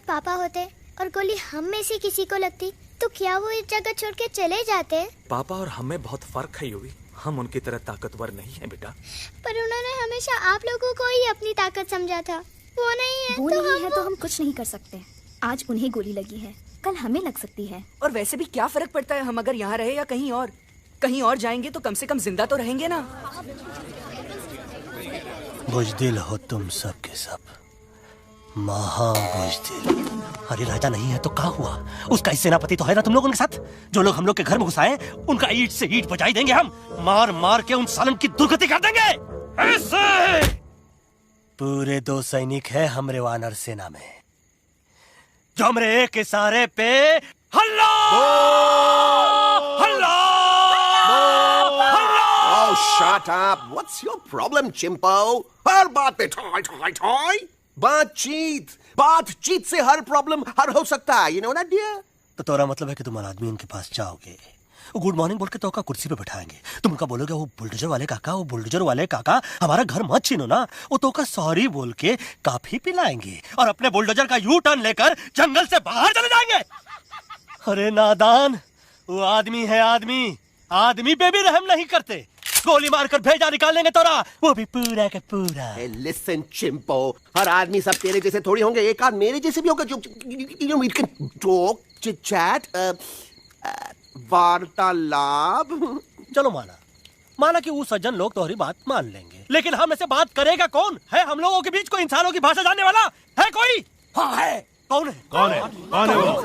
पापा होते और गोली हम में से किसी को लगती तो क्या वो इस जगह छोड़ के चले जाते? पापा और हम में बहुत फर्क है यूवी। हम उनकी तरह ताकतवर नहीं है बेटा। पर उन्होंने हमेशा आप लोगों को ही अपनी ताकत समझा था। वो नहीं है तो हम कुछ नहीं कर सकते। आज उन्हें गोली लगी है, कल हमें लग सकती है। और वैसे भी क्या फर्क पड़ता है हम अगर यहाँ रहे या कहीं और? कहीं और जाएंगे तो कम से कम जिंदा तो रहेंगे ना। बुज़दिल हो तुम सब के सब, महा बुज़दिल। अरे राजा नहीं है तो क्या हुआ? उसका ही सेनापति तो है ना तुम लोगों के साथ। जो लोग हम लोग के घर में घुसाए उनका ईंट से ईंट बजाई देंगे हम। मार मार के उन सालन की दुर्गति कर देंगे ऐसे। पूरे 2 सैनिक है हमरे वानर सेना में जो हमरे एक इशारे पे हल्ला हल्ला हल्ला। Oh, shut up! What's your problem, चिंपो? हर बात पे ठोय ठोय ठोय। बातचीत से हर प्रॉब्लम हल हो सकता है। You know that, dear? तो तोरा मतलब है कि तुम आदमी उनके पास जाओगे, गुड मॉर्निंग बोल के तो कुर्सी पे बैठाएंगे, तुम उनका बोलोगे वो बुलडोजर वाले काका हमारा घर मत छीनो ना। वो तो सॉरी बोल के काफी पिलाएंगे और अपने बुलडोजर का यू टर्न लेकर जंगल से बाहर चले जाएंगे। अरे नादान, वो आदमी है आदमी पे भी रहम नहीं करते। गोली मारकर भेजा निकाल लेंगे तोरा, वो भी पूरा का पूरा। Hey, listen, चिंपो, हर आदमी सब तेरे जैसे थोड़ी होंगे। एक आध मेरे जैसे भी होगा जो we can talk, chit chat, वार्तालाप। चलो माना कि वो सज्जन लोग तुम्हारी बात मान लेंगे, लेकिन हम ऐसे बात करेगा कौन है? हम लोगों के बीच कोई इंसानों की भाषा जानने वाला है कोई? हाँ है। कौन है वो?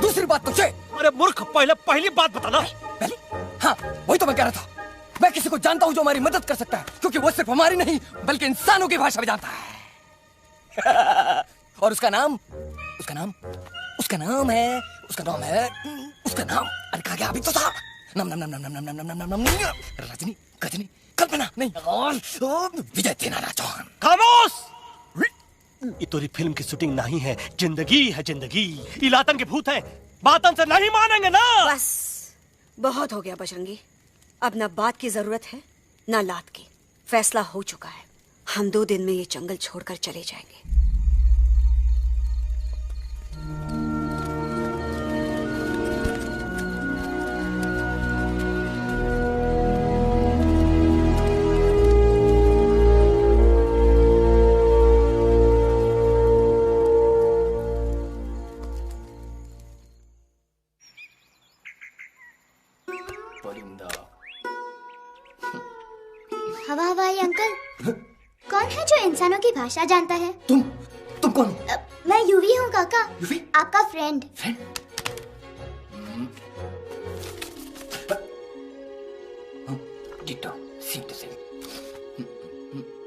दूसरी बात तुझे। अरे मूर्ख, पहली बात बताना। पहली? हाँ, वही तो मैं कह रहा था। मैं किसी को जानता हूँ जो हमारी मदद कर सकता है, क्योंकि वो सिर्फ हमारी नहीं बल्कि इंसानों की भाषा भी जानता है। और उसका नाम है अरे कहा गया अभी तो था। नाम रजनी, गजनी, कल्पना नहीं, विजय तेनालीराम चौहान। खामोश! ये तोरी फिल्म की शूटिंग नहीं है, जिंदगी है जिंदगी। इलातन के भूत हैं, बातन से नहीं मानेंगे ना। बस बहुत हो गया बजरंगी। अब ना बात की जरूरत है ना लात की। फैसला हो चुका है। हम 2 दिन में ये जंगल छोड़कर चले जाएंगे। हवाई अंकल, कौन है जो इंसानों की भाषा जानता है? तुम कौन? मैं यूवी हूँ काका। यूवी? आपका फ्रेंड।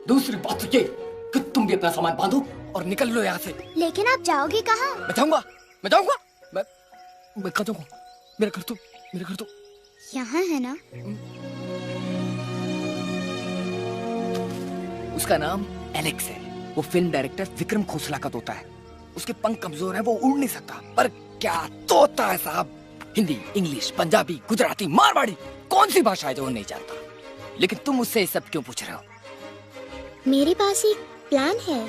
दूसरी बात तो ये कि तुम भी अपना सामान बांधो और निकल लो यहाँ से। लेकिन आप जाओगे कहाँ? मैं जाऊंगा मैं कहाँ जाऊंगा? मेरा घर तो यहाँ है ना? उसका नाम एलेक्स है। वो फिल्म डायरेक्टर विक्रम खोसला का तोता है। उसके पंख कमजोर है, वो उड़ नहीं सकता, पर क्या तोता है साहब। हिंदी, इंग्लिश, पंजाबी, गुजराती, मारवाड़ी, कौन सी भाषा है जो वो नहीं जानता? लेकिन तुम उससे ये सब क्यों पूछ रहे हो? मेरे पास एक प्लान है।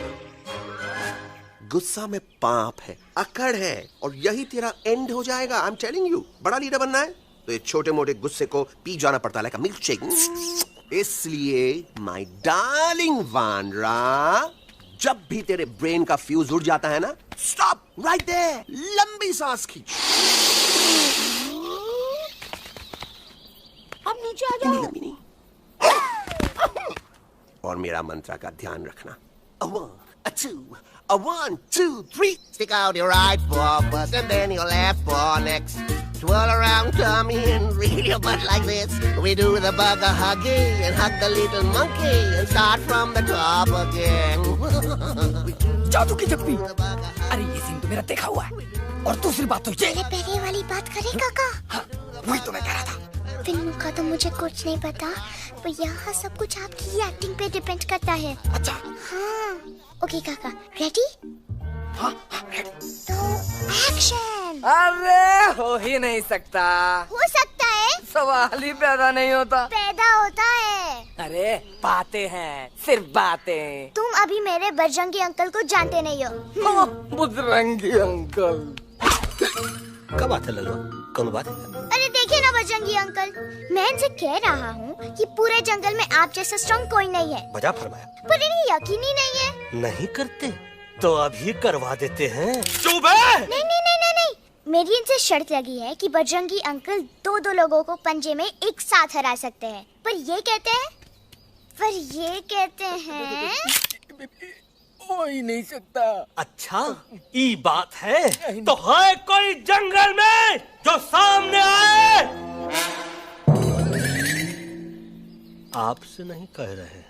गुस्सा में पाप है, अकड़ है, और यही तेरा एंड हो जाएगा। आई एम टेलिंग यू। बड़ा लीडर बनना है तो ये छोटे मोटे गुस्से को पी जाना पड़ता है, लाइक अ मिल्क शेक। इसलिए माय डार्लिंग वानरा, जब भी तेरे ब्रेन का फ्यूज उड़ जाता है ना, स्टॉप राइट देयर, लंबी सांस खींच। अब नीचे आ जाओ। नहीं। और मेरा मंत्र का ध्यान रखना। A 1, 2, 3. Stick out your right paw first and then your left paw next. Twirl around, tummy, and reel your butt like this. We do the bugger huggy and hug the little monkey and start from the top again. जादू की जप्पी। अरे ये scene तो मेरा देखा हुआ है। और दूसरी बात तो ये। पहले वाली बात करें काका? हाँ, वही तो मैं कह रहा था। फिल्म का तो मुझे कुछ नहीं पता, पर यहाँ सब कुछ आपकी एक्टिंग पे डिपेंड करता है। अच्छा। हाँ। ओके काका, रेडी? हाँ, रेडी। तो एक्शन। अरे हो ही नहीं सकता। हो सकता है। सवाल ही पैदा नहीं होता। पैदा होता है। अरे बातें हैं, सिर्फ बातें। तुम अभी मेरे बजरंगी अंकल को जानते नहीं हो। बजरंगी अंकल। क्या बात है लल्लू, कौन बात है? अरे देखिए ना बजरंगी अंकल, मैं इनसे कह रहा हूँ कि पूरे जंगल में आप जैसा स्ट्रॉन्ग कोई नहीं है। बजा फरमाया। पर इन्हें यकीन ही नहीं है। नहीं करते तो अभी करवा देते हैं। चुप है। नहीं नहीं नहीं नहीं नहीं, मेरी इनसे शर्त लगी है कि बजरंगी अंकल दो लोगों को पंजे में एक साथ हरा सकते हैं। पर ये कहते हैं हो ही नहीं सकता। अच्छा ये बात है तो है कोई जंगल में जो सामने आए? आपसे नहीं कह रहे,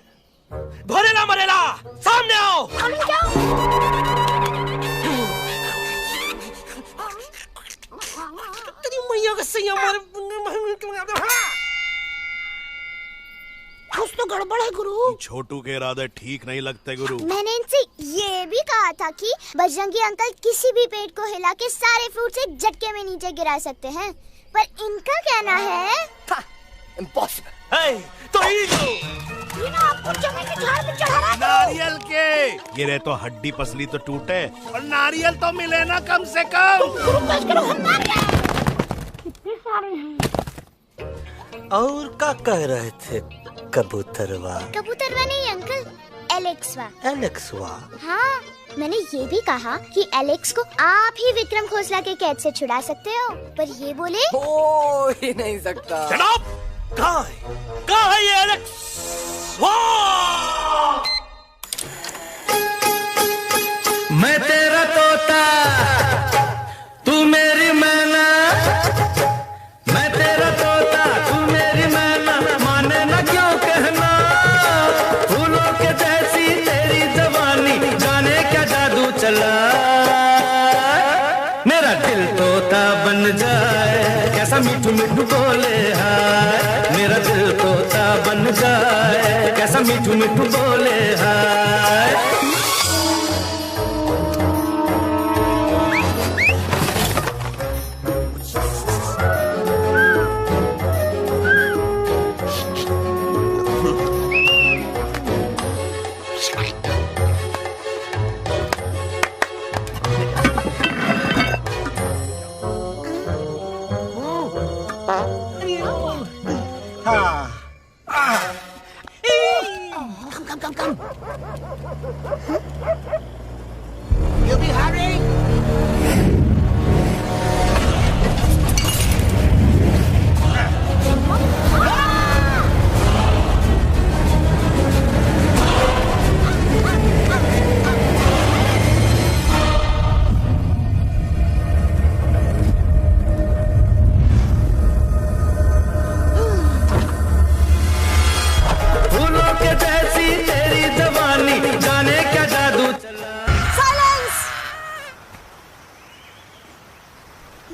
भरेला मरेला सामने आओ। तेरी मैया का सही हमारे कुछ तो गड़बड़ है गुरु। छोटू के इरादे ठीक नहीं लगते गुरु। मैंने इनसे ये भी कहा था कि बजरंगी अंकल किसी भी पेड़ को हिला के सारे फ्रूट एक झटके में नीचे गिरा सकते हैं, पर इनका कहना है इम्पॉसिबल। तो ये आपको जमीन के झाड़ पे चढ़ा रहा है। नारियल के गिरे तो हड्डी पसली तो टूटे, और नारियल तो मिले ना कम से कम। और क्या कह रहे थे? कबूतरवा नहीं अंकल, एलेक्सवा। एलेक्सवा? हाँ, मैंने ये भी कहा कि एलेक्स को आप ही विक्रम खोसला के कैद से छुड़ा सकते हो, पर ये बोले हो ही नहीं सकता। जनाब कहाँ है ये एलेक्स? मैं तेरा तोता तू मेरी मैना, मैं तेरा तोता तू मेरी मैना, माने ना क्यों कहना। फूलों के जैसी तेरी जवानी, जाने क्या जादू चला। मेरा दिल तोता बन जाए, कैसा मीठू मीठू बोले हाय। मेरा दिल तोता बन जाए, कैसा मीठू मीठू बोले हाय।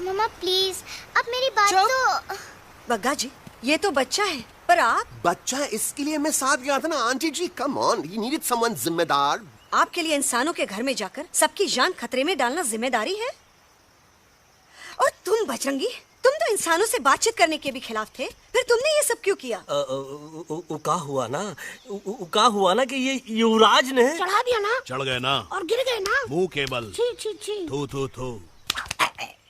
मम्मा प्लीज, अब मेरी बात तो। बग्गा जी, ये तो बच्चा है, पर आप? बच्चा है इसके लिए मैं साथ गया था ना aunty ji. Come on, he needed someone जिम्मेदार। आपके लिए इंसानों के घर में जाकर सबकी जान खतरे में डालना जिम्मेदारी है? और तुम बजरंगी, तुम तो इंसानों से बातचीत करने के भी खिलाफ थे, फिर तुमने ये सब क्यों किया? का हुआ ना कि ये युवराज ने चढ़ा दिया ना, चढ़ गए ना और गिर गए ना मुंह के बल। छी छी छी। थू थू थू।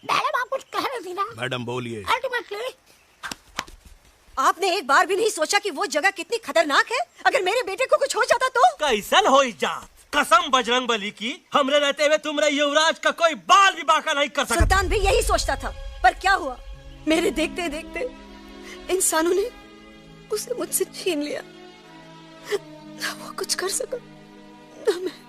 मैडम आप कुछ कह रही थी ना। मैडम बोलिए। अल्टीमेटली आपने एक बार भी नहीं सोचा कि वो जगह कितनी खतरनाक है? अगर मेरे बेटे को कुछ हो जाता तो? कैसन हो जात? कसम बजरंग बली की, हमरे रहते हुए तुमरे युवराज का कोई बाल भी बाका नहीं कर सकता। सुल्तान भी यही सोचता था, पर क्या हुआ? मेरे देखते देखते इंसानों ने उसे मुझसे छीन लिया। ना वो कुछ कर सका, ना मैं।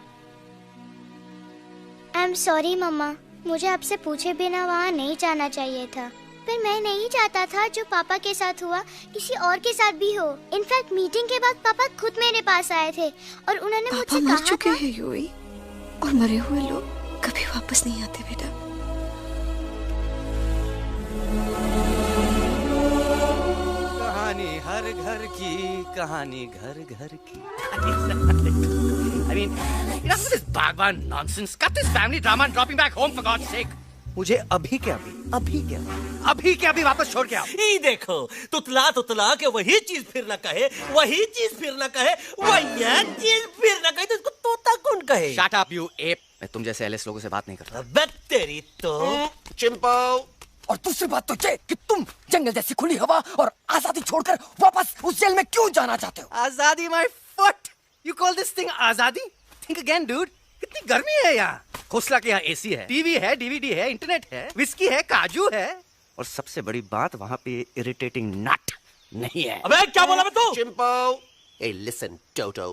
आई एम सॉरी मम्मा, मुझे आपसे पूछे बिना वहाँ नहीं जाना चाहिए था, पर मैं नहीं चाहता था जो पापा के साथ हुआ किसी और के साथ भी हो। इनफैक्ट मीटिंग के बाद पापा खुद मेरे पास आए थे और उन्होंने मुझसे कहा मर चुके हैं यूई, और मरे हुए लोग कभी वापस नहीं आते बेटा। कहानी हर घर की, कहानी घर घर की। I mean, enough of this Bhagwan nonsense. Cut this family drama and drop him back home for God's sake. मुझे अभी के अभी वापस छोड़ के आओ। ई देखो, तुतला तुतला के वही चीज फिर न कहे, वही चीज फिर न कहे, वही चीज फिर न कहे, तो इसको तोता कौन कहे? Shut up you app. मैं तुम जैसे एलिस लोगों से बात नहीं करता। अबे तेरी तो। चिंपो। और दूसरी बात तो ये कि तुम जंगल जैसी खुली हवा और आजादी छोड़कर वापस उस जेल में क्यों जाना चाहते हो? आजादी my foot. You call this thing आजादी? Think again dude. कितनी गर्मी है यहाँ। खोसला के यहाँ एसी है, टीवी है, डीवीडी है, इंटरनेट है, विस्की है, काजू है, और सबसे बड़ी बात वहाँ पे इरिटेटिंग नट नहीं है। अबे क्या बोला मैं तू? चिंपो। ए लिसन टोटो,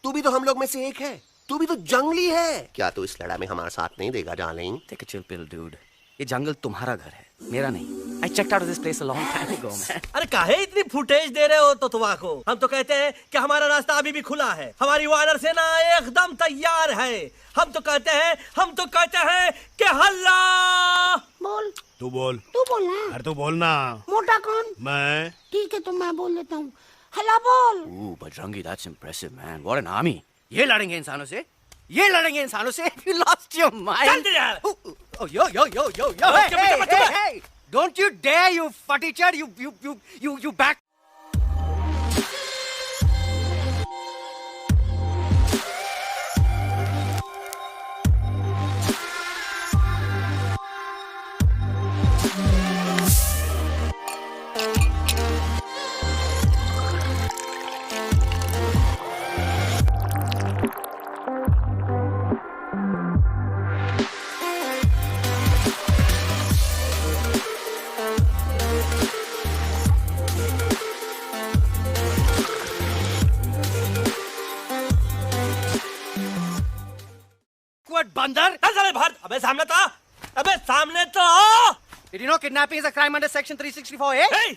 तू भी तो हम लोग में से एक है। तू भी तो जंगली है। क्या तू इस लड़ाई में हमारा साथ नहीं देगा darling? Take a chill pill dude. ये जंगल तुम्हारा घर है, मेरा नहीं। I checked out of this place a long time ago, man. अरे काहे इतनी फुटेज दे रहे हो तो तुम्हारा को? हम तो कहते हैं कि हमारा रास्ता अभी भी खुला है, हमारी वानर सेना एकदम तैयार है। हम तो कहते हैं कि हल्ला। बोल। तू बोल। तू बोलना। अरे तू बोलना। मोटा कौन? मैं। ठीक है तो मैं बोल देता हूँ। हल्ला बोल। Ooh, Bajrangi, that's impressive, man. What an army. ये लड़ेंगे इंसानों से? ये लड़ेंगे इंसानों से? You lost your mind. चल दे यार। Oh, yo. Hey. Don't you dare, you futichard. You back. बंदर। अबे सामने तो आओ। Did you know kidnapping is a crime under section 364A? Hey,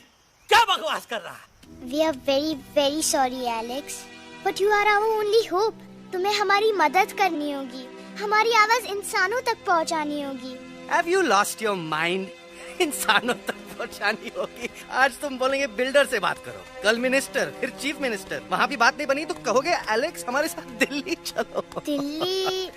क्या बकवास कर रहा है? We are very very sorry Alex, but you are our only hope. तुम्हें हमारी मदद करनी होगी, हमारी आवाज इंसानों तक पहुंचानी होगी। Have you lost your mind? इंसानों तक पहुंचानी होगी। आज तुम बोलेंगे बिल्डर से बात करो, कल मिनिस्टर, फिर चीफ मिनिस्टर। वहाँ भी बात नहीं बनी तो कहोगे एलेक्स हमारे साथ दिल्ली चलो। दिल्ली?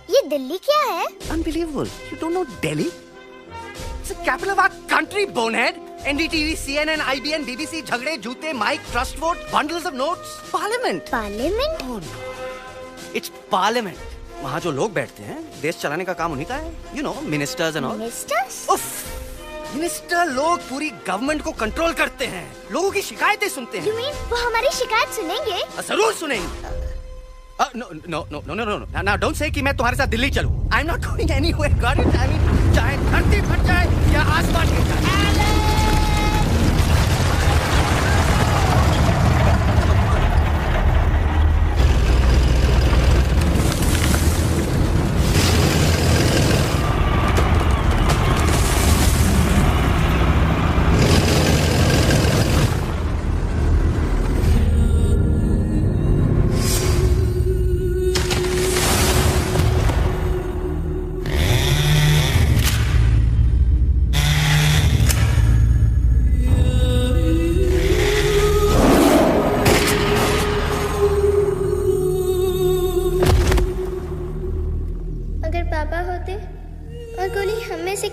ये दिल्ली क्या है? Unbelievable. You don't know Delhi? It's the capital of our country, bonehead. NDTV, CNN, IBN, BBC, झगड़े, जूते, mic, trust vote, bundles of notes. Parliament. Parliament? Oh no. It's Parliament. वहाँ जो लोग बैठते हैं, देश चलाने का काम उन्हीं का है। You know, ministers and all. Ministers? उफ, मिनिस्टर लोग पूरी गवर्नमेंट को कंट्रोल करते हैं, लोगों की शिकायतें सुनते हैं। You mean वो हमारी शिकायत सुनेंगे? जरूर सुनेंगे। No. Now don't say कि मैं तुम्हारे साथ दिल्ली चलूं. I'm not going anywhere. Got it? I mean, चाहे धरती फट जाए या आसमान गिर जाए।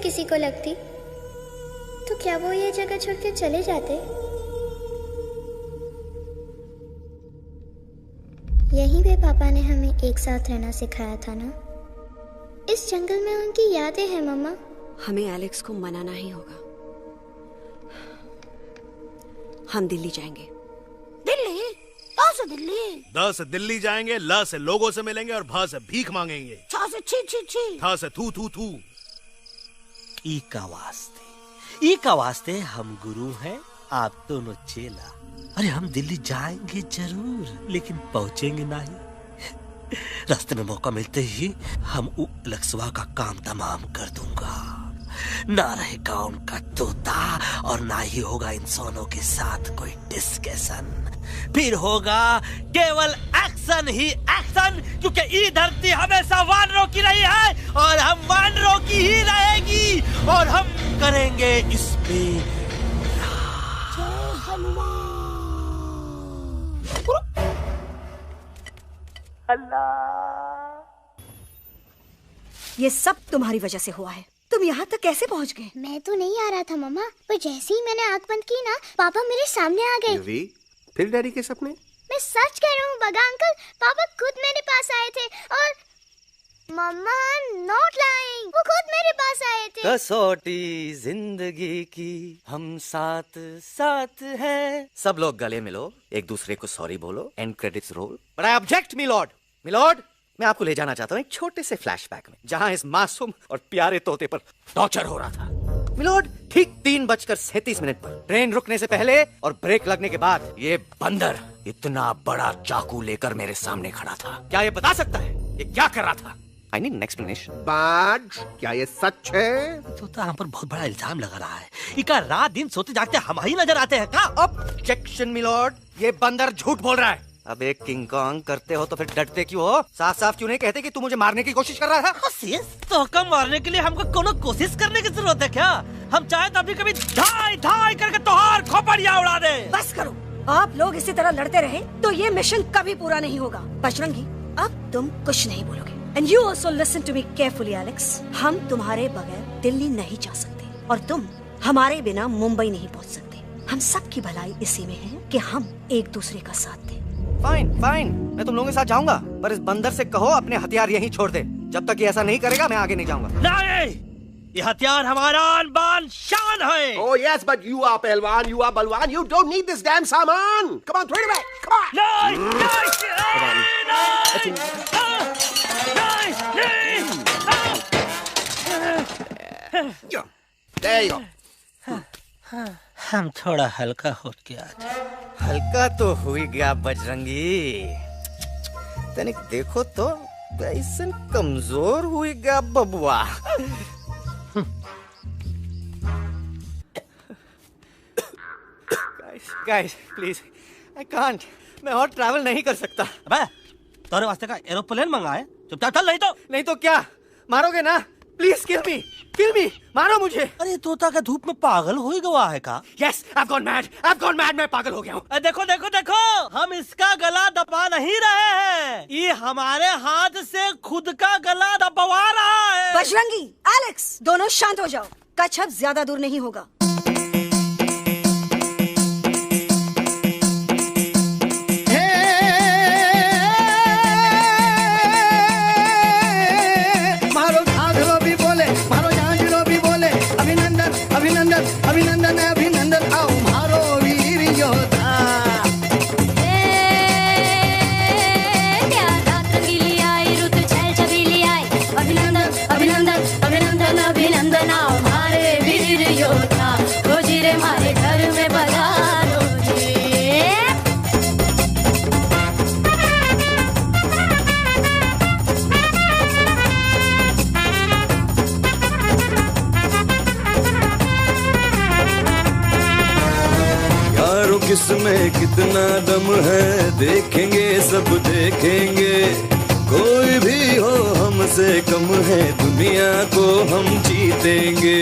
किसी को लगती तो क्या वो ये जगह छोड़ के चले जाते? यहीं पे पापा ने हमें एक साथ रहना सिखाया था ना। इस जंगल में उनकी यादें हैं मम्मा। हमें एलेक्स को मनाना ही होगा। हम दिल्ली जाएंगे। दिल्ली? ता से दिल्ली? द से दिल्ली जाएंगे, ल से लोगों से मिलेंगे और भ से भीख मांगेंगे, छ से छी छी छी, थ से थू थू थू। ई का वास्ते हम गुरु हैं, आप दोनों चेला। अरे हम दिल्ली जाएंगे जरूर, लेकिन पहुंचेंगे नहीं। रास्ते में मौका मिलते ही हम लक्सवा का काम तमाम कर दूंगा। ना रहेगा उनका तोता और ना ही होगा इंसानों के साथ कोई डिस्कशन। फिर होगा केवल एक्शन ही एक्शन, क्योंकि ये धरती हमेशा वानरों की रही है और हम वानरों की ही रहेगी, और हम करेंगे इस पे ये सब तुम्हारी वजह से हुआ है। तुम यहाँ तक कैसे पहुँच गए? मैं तो नहीं आ रहा था मम्मा, पर जैसे ही मैंने आँख बंद की ना, पापा मेरे सामने आ गए। युवी, फिर डैडी के सपने? मैं सच कह रहा हूँ बगा अंकल, पापा खुद मेरे पास आए थे और मम्मा नॉट लाइंग, वो खुद मेरे पास आए थे। कसौटी जिंदगी की हम साथ साथ हैं। सब लोग गले मिलो, एक दूसरे को सॉरी बोलो, and credits roll. But I object my lord. My lord, मैं आपको ले जाना चाहता हूँ एक छोटे से फ्लैशबैक में, जहाँ इस मासूम और प्यारे तोते पर टॉर्चर हो रहा था। मिलॉर्ड, ठीक 3:37 पर ट्रेन रुकने से पहले और ब्रेक लगने के बाद ये बंदर इतना बड़ा चाकू लेकर मेरे सामने खड़ा था। क्या ये बता सकता है ये क्या कर रहा था? I need an explanation. बाज, क्या ये सच है? तो हम पर बहुत बड़ा इल्जाम लगा रहा है। इका रात दिन सोते जागते हम ही नजर आते हैं का? ऑब्जेक्शन मिलॉर्ड, ये बंदर झूठ बोल रहा है। अब एक किंग कॉन्ग करते हो तो फिर डरते क्यों हो? साफ साफ क्यों नहीं कहते कि तू मुझे मारने की कोशिश कर रहा था? तो कम मारने के लिए हमको कोनो कोशिश करने की जरूरत है क्या? हम चाहे तो अभी कभी ढाई ढाई करके तोहार खोपड़िया उड़ा दे। बस करो, आप लोग इसी तरह लड़ते रहे तो ये मिशन कभी पूरा नहीं होगा। बजरंगी, अब तुम कुछ नहीं बोलोगे। And you also listen to me carefully, Alex. हम तुम्हारे बगैर दिल्ली नहीं जा सकते और तुम हमारे बिना मुंबई नहीं पहुंच सकते। हम सब की भलाई इसी में है कि हम एक दूसरे का साथ दें। फाइन फाइन, मैं तुम लोगों के साथ जाऊंगा, पर इस बंदर से कहो अपने हथियार यहीं छोड़ दे। जब तक ये ऐसा नहीं करेगा मैं आगे नहीं जाऊंगा। नहीं, ये हथियार हमारा आन बान शान है। Oh yes, but you are पहलवान, you are बलवान, you don't need this damn सामान. Come on, throw it away. Come on. There you go. हम थोड़ा हल्का हो गया। हल्का तो हुई गया बजरंगी, तनिक देखो तो कैसन कमजोर हुई गया बबुआ। Guys, please, I can't. मैं और ट्रैवल नहीं कर सकता। अबे, तोरे वास्ते का एरोप्लेन मंगाए, चुपचाप चल, नहीं तो क्या मारोगे ना? प्लीज किल मी, मारो मुझे। अरे तोता का धूप में पागल हो ही गया है का? Yes, I've gone mad, मैं पागल हो गया हूँ। देखो, हम इसका गला दबा नहीं रहे हैं, ये हमारे हाथ से खुद का गला दबवा रहा है। बजरंगी, एलेक्स, दोनों शांत हो जाओ, कच्छप ज्यादा दूर नहीं होगा। अभिनंदन आओ मारो वीर योद्धा। रात रंगीली आई, रुत छल छबीली आई, अभिनंदन आओ मारे वीर योद्धा। रोजी रे मारे घर में पधारो जी। किसमें कितना दम है देखेंगे, सब देखेंगे। कोई भी हो हमसे कम है, दुनिया को हम जीतेंगे।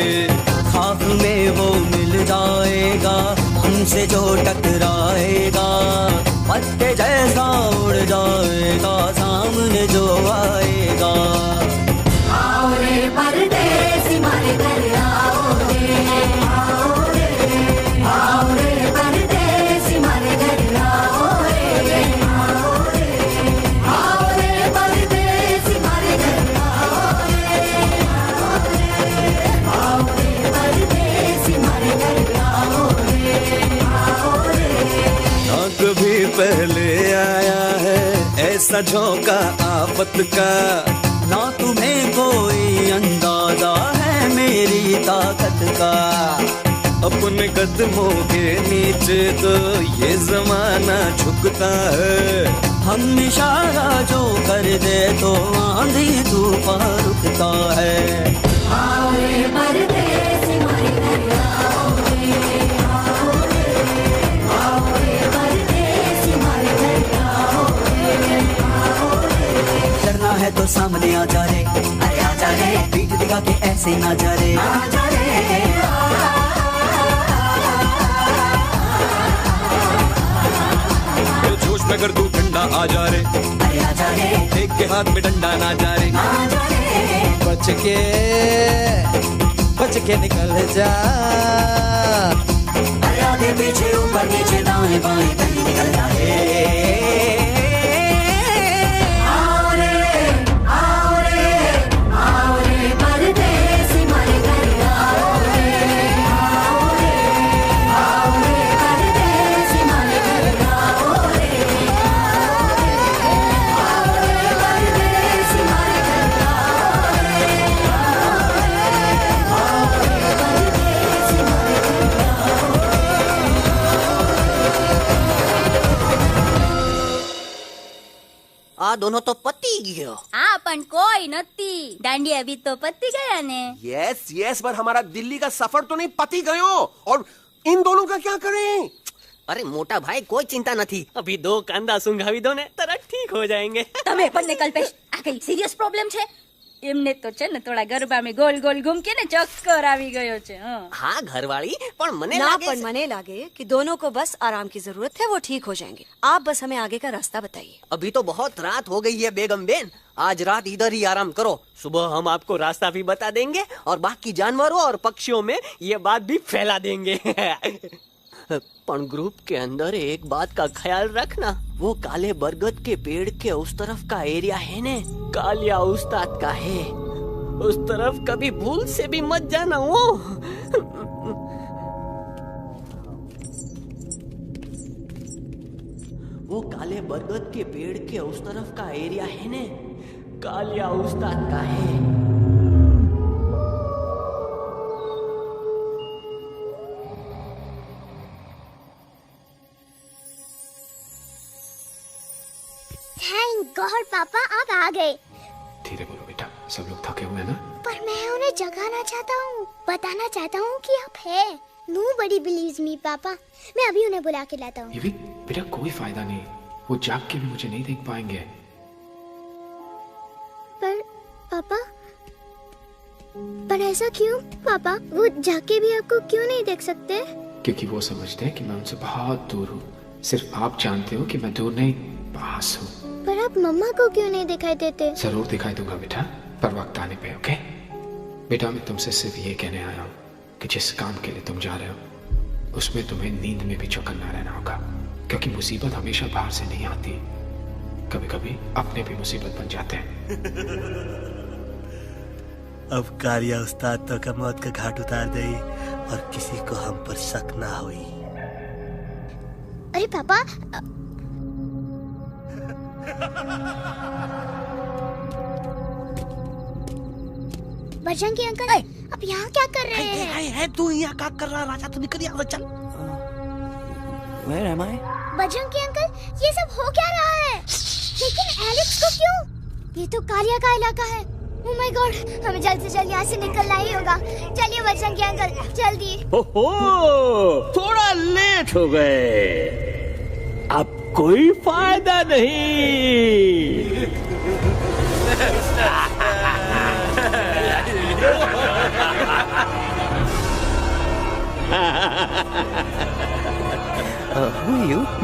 खाक में वो मिल जाएगा हमसे जो टकराएगा, पत्ते जैसा उड़ जाएगा सामने जो आएगा। आओ रे परदेसी मारे घर आओ रे, आओ रे, आओ रे परदेसी मारे घर आओ रे, आओ रे, आओ रे परदेसी मारे घर आओ रे, आओ रे, आओ रे परदेसी मारे घर आओ रे, आओ रे। ना कभी पहले आया है ऐसा झोंका आफत का, ना तुम्हें कोई अंदाजा है मेरी ताकत का। अपने कदमों के नीचे तो ये जमाना झुकता है। हम इशारा जो कर दे तो आंधी तूफान रुकता है। आओ रे परदेसी मारे घर आओ रे, आओ रे, आओ रे परदेसी मारे घर आओ रे, आओ रे। डरना है तो सामने आ जा रे, अरे आ जा रे, पीठ दिखा के ऐसे ना जा रे, आ जा रे। जोश में कर तू ठंडा आ जा रे, अरे आ जा रे, एक के हाथ में डंडा ना जा रे, आ जा रे। बच के निकल जा। अरे आगे पीछे ऊपर नीचे दाएं बाएं कहीं निकल जाए। आओ रे परदेसी मारे घर आओ रे परदेसी मारे घर आओ रे परदेसी मारे घर આ દોનો તો પતી ગયો। हाँ पण कोई नती दांडिया भी तो पती गया ने। यस पर हमारा दिल्ली का सफर तो नहीं पति गयो। और इन दोनों का क्या करें? अरे मोटा भाई कोई चिंता नहीं, अभी 2 कांदा सुंघावी दो ने तरह ठीक हो जाएंगे। તમે પણ ને કલ્પેશ આ કઈ સિરિયસ પ્રોબ્લેમ છે? એમને તો છે ને થોડા ગરબામાં ગોલ ગોલ ઘૂમકે ને ચક્કર આવી ગયો છે। हाँ घरवाली पर मने ना लागे पर मने लागे कि दोनों को बस आराम की जरूरत है, वो ठीक हो जाएंगे। आप बस हमें आगे का रास्ता बताइए। अभी तो बहुत रात हो गई है बेगम बेन, आज रात इधर ही आराम करो, सुबह हम आपको रास्ता भी बता देंगे और बाकी जानवरों और पक्षियों में ये बात भी फैला देंगे। पण ग्रुप के अंदर एक बात का ख्याल रखना, वो काले बरगद के पेड़ के उस तरफ का एरिया है ने कालिया उस्ताद का है, उस तरफ कभी भूल से भी मत जाना। वो काले बरगद के पेड़ के उस तरफ का एरिया है ने कालिया उस्ताद का है। थैंक गॉड पापा आप आ गए। धीरे बोलो बेटा, सब लोग थके हुए हैं ना? पर मैं उन्हें जगाना चाहता हूँ, बताना चाहता हूँ कि आप है। Nobody believes me पापा, मैं अभी उन्हें बुला के लाता हूँ। ये भी बेटा कोई फायदा नहीं, वो जाग के भी मुझे नहीं देख पाएंगे। पर ऐसा क्यों पापा? वो जाग के भी आपको क्यों नहीं देख सकते? क्योंकि वो समझते हैं कि मैं उनसे बहुत दूर हूँ, सिर्फ आप जानते हो कि मैं दूर नहीं पास हूँ। पर आप मम्मा को क्यों नहीं दिखाई देते? जरूर दिखाई दूंगा बेटा, पर वक्त आने पे। ओके बेटा, मैं तुमसे सिर्फ ये कहने आया हूँ कि जिस काम के लिए तुम जा रहे हो उसमें तुम्हें नींद में भी चौकन्ना रहना होगा, क्योंकि मुसीबत हमेशा बाहर से नहीं आती, कभी कभी अपने भी मुसीबत बन जाते हैं। अब कालिया उस्ताद तो का मौत का घाट उतार दे और किसी को हम पर शक ना हुई। अरे पापा बजरंगी अंकल अब यहाँ क्या कर रहे हैं? तू यहाँ क्या कर रहा है? राजा तू निकल यहाँ से, चल। Where am I? Bajrangi uncle ये सब हो क्या रहा है? लेकिन एलेक्स को क्यों? ये तो कालिया का इलाका है। ओह माय गॉड, हमें जल्द से जल्द यहाँ से निकलना ही होगा। चलिए बजरंगी अंकल जल्दी। ओहो, थोड़ा लेट हो गए, अब कोई फायदा नहीं।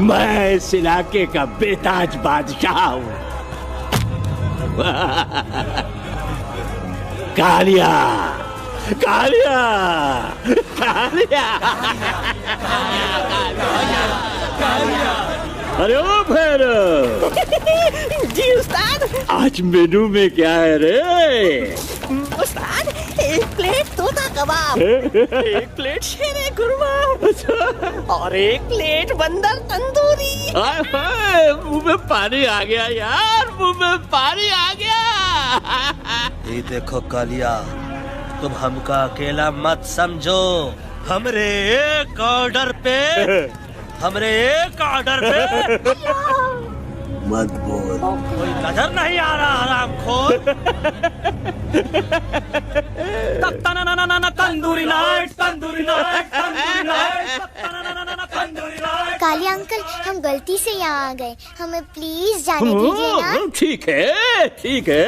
मैं इस इलाके का बेताज बादशाह हूँ। कालिया कालिया कालिया अरे ओ फिर जी उस्ताद, आज मेनू में क्या है रे? उस्ताद 1 प्लेट तोता कबाब, 1 प्लेट शेरे कुरमा और 1 प्लेट बंदर तंदूरी। मुंह में पानी आ गया यार, मुंह में पानी आ गया। ये देखो कालिया, तुम हमका अकेला मत समझो, हमरे एक ऑर्डर पे मत बोल। कोई नजर नहीं आ रहा हरामखोर। Tandoori night, tandoori night, tandoori night, tandoori night. Kalia uncle हम गलती से यहाँ आ गए, हमें प्लीज जाने दीजिए ना। ठीक है ठीक है,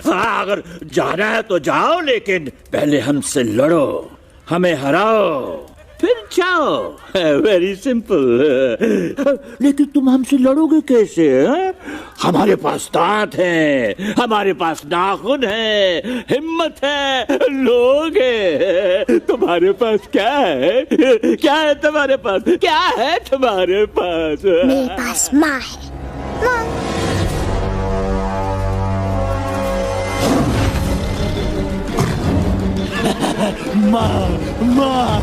हाँ अगर जाना है तो जाओ, लेकिन पहले हमसे लड़ो, हमें हराओ, फिर चाओ। Very simple. लेकिन तुम हमसे लड़ोगे कैसे? हमारे पास दांत है, हमारे पास नाखून है, हिम्मत है, लोग है। तुम्हारे पास क्या है? क्या है तुम्हारे पास? क्या है तुम्हारे पास? मेरे पास माँ है। माँ माँ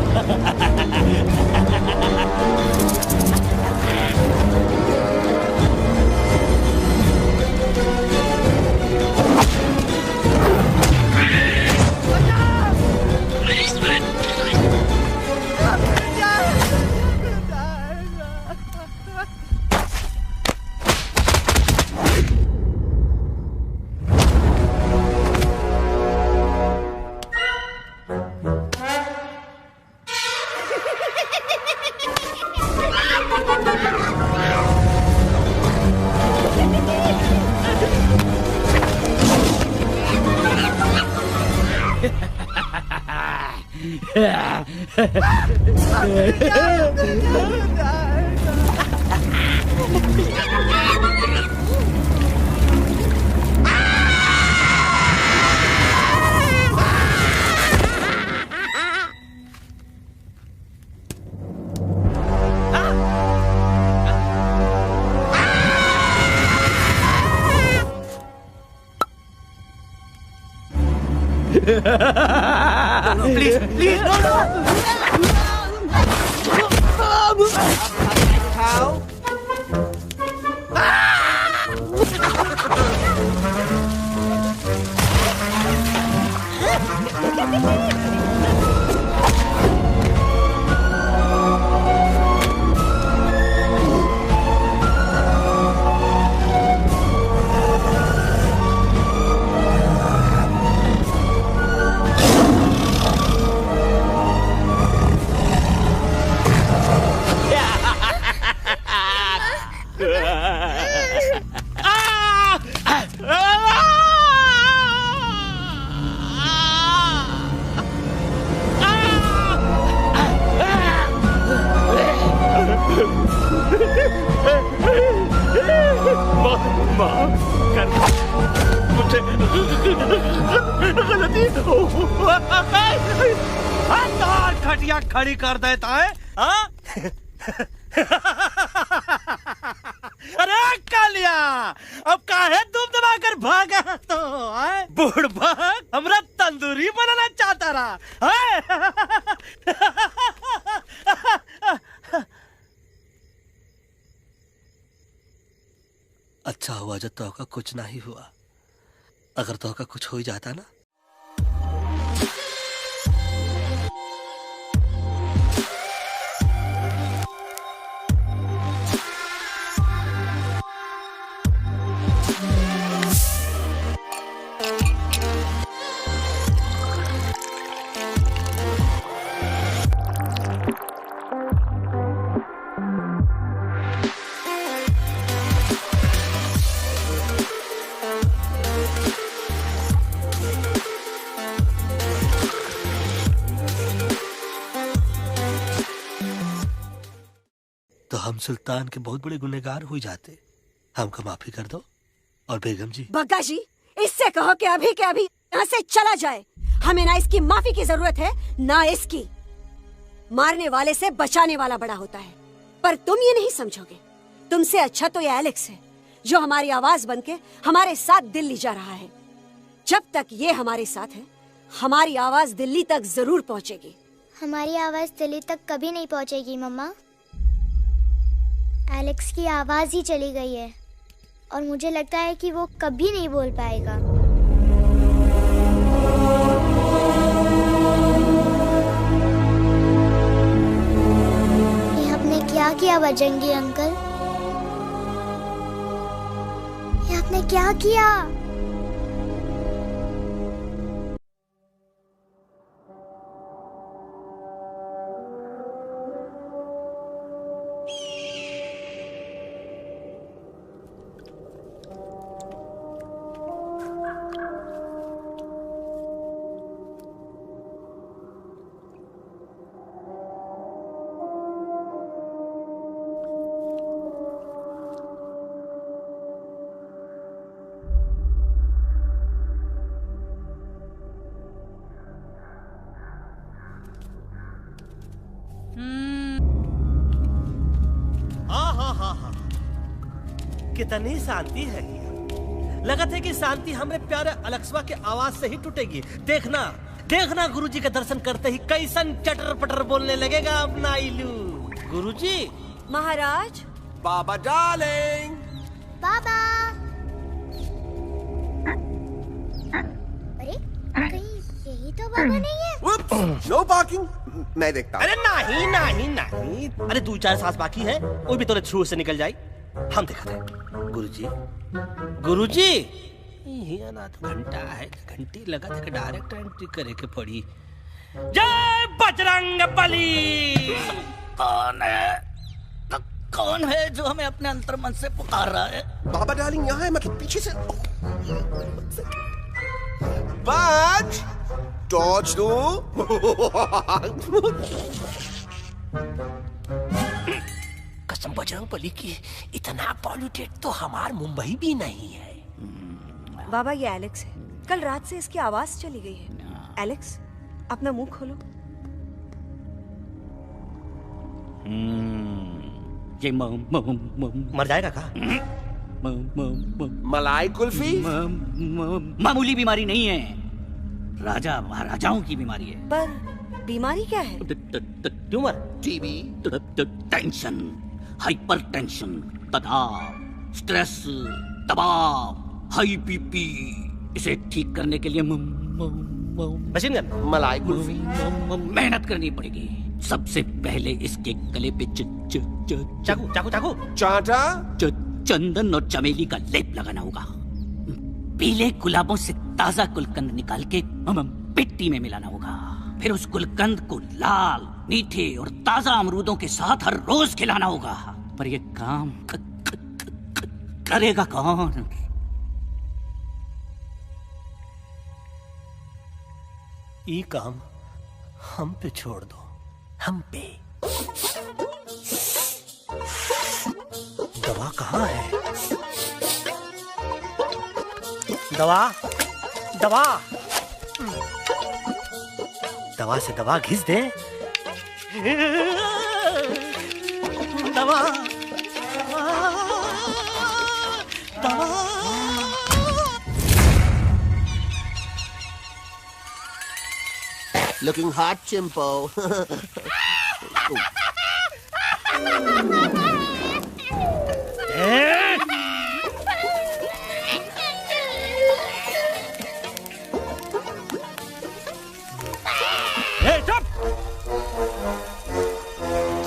प्लीज प्लीज उठाओ। खटिया खड़ी कर देता है। अरे कालिया, अब काहे तुम दबा कर भागा तो बुढ़बा हमरा तंदूरी बनाना चाहता रहा। अच्छा हुआ जब तोहका कुछ नहीं हुआ। अगर तोहका कुछ हो ही जाता ना। तो हम सुल्तान के बहुत बड़े गुनहगार हो जाते। हमको माफी कर दो। और बेगम जी, बग्गा जी, इससे कहो कि अभी के अभी यहाँ से चला जाए। हमें ना इसकी माफी की जरूरत है ना इसकी। मारने वाले से बचाने वाला बड़ा होता है, पर तुम ये नहीं समझोगे। तुमसे अच्छा तो ये एलेक्स है जो हमारी आवाज बनके हमारे साथ दिल्ली जा रहा है। जब तक ये हमारे साथ है, हमारी आवाज दिल्ली तक जरूर पहुँचेगी। हमारी आवाज दिल्ली तक कभी नहीं पहुँचेगी मम्मा। एलेक्स की आवाज ही चली गई है और मुझे लगता है कि वो कभी नहीं बोल पाएगा। ये आपने क्या किया बजरंगी अंकल? ये आपने क्या किया? आहा, कितनी शांति है। लगत है कि शांति हमरे प्यारे अलेक्सवा के आवाज से ही टूटेगी। देखना देखना गुरुजी के दर्शन करते ही कैसन चटर पटर बोलने लगेगा अपना इलू। गुरुजी। महाराज। बाबा डार्लिंग। बाबा। अरे कहीं यही तो बाबा नहीं है। No parking. मैं देखता हूँ। अरे नहीं नहीं नहीं, अरे 2-4 सांस बाकी है, वो भी तोरे थ्रू से निकल जाए। हम देखते हैं। गुरुजी गुरुजी ये ना तो घंटा है, घंटी लगा थे डायरेक्ट एंट्री करे के पड़ी। जय बजरंग बली। कौन है जो हमें अपने अंतर्मन से पुकार रहा है? बाबा डार्लिंग यहाँ है, मतलब पीछे से। बाज टॉर्च दो। कसम बजरंग बली की, इतना पॉल्यूटेड तो हमार मुंबई भी नहीं है। बाबा ये एलेक्स है, कल रात से इसकी आवाज चली गई है। एलेक्स अपना मुंह खोलो। ये मर जाएगा का? मलाई कुल्फी? मामूली बीमारी नहीं है, राजा महाराजाओं की बीमारी है। पर बीमारी क्या है? Tumour, TB, tension, hyper tension, तनाव, स्ट्रेस, दबाव, हाई बीपी। इसे ठीक करने के लिए मशीन गन, मलाई कुल्फी, मेहनत करनी पड़ेगी। सबसे पहले इसके गले पे चाकू चाकू चाकू चाटा, चंदन और चमेली का लेप लगाना होगा। पीले गुलाबों से ताजा गुलकंद निकाल के मिट्टी में मिलाना होगा। फिर उस गुलकंद को लाल, मीठे और ताजा अमरूदों के साथ हर रोज खिलाना होगा। पर ये काम करेगा कौन? ये काम हम पे छोड़ दो, हम पे। दवा कहाँ है? दवा दवा दवा से दवा घिस दे। दवा दवा। Looking hot, Chimpo.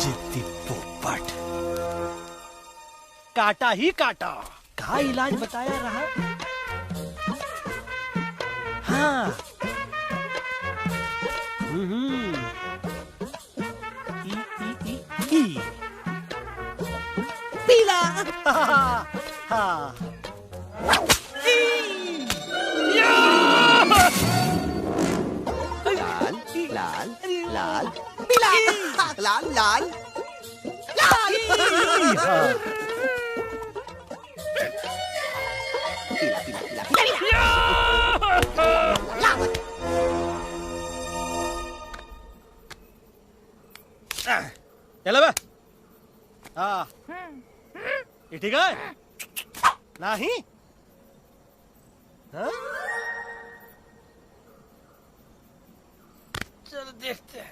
जिद्दी पोपट, काटा ही काटा। का इलाज बताया रहा? हाँ। पीला। हाँ। लाल लाल लाल पीला, लाल लाल लाल। पीला पीला पीला चलो बे। हाँ, ये ठीक है? नहीं? हाँ? चलो देखते हैं।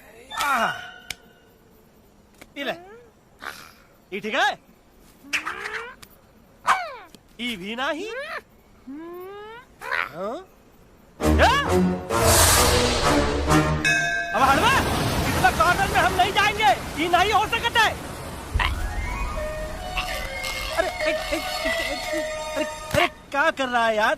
ये ले। ये ठीक है? ये भी नहीं? हाँ? अब हटवा, इतना कॉर्नर में हम नहीं जाएंगे, ये नहीं हो सकता है। अरे क्या कर रहा है यार?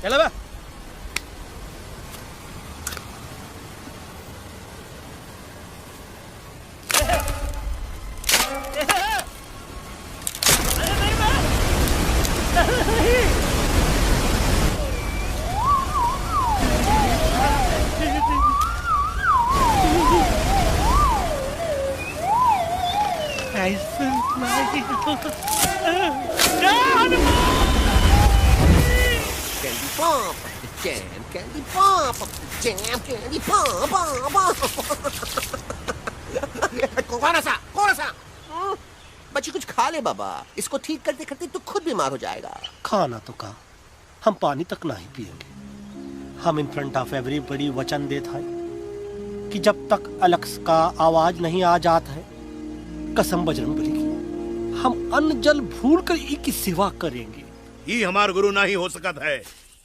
चलो बा। pop, jam candy pop, jam candy pop. कौन सा? बच्ची कुछ खा ले बाबा, इसको ठीक करते करते तो खुद बीमार हो जाएगा। खाना तो कहा, हम पानी तक नहीं पिएंगे। हम इन फ्रंट ऑफ एवरीबॉडी वचन देता है कि जब तक एलेक्स का आवाज नहीं आ जाता है, कसम बजरंगबली की, हम अन्न जल भूल कर की सेवा करेंगे। ये हमार गुरु नहीं हो सकत है।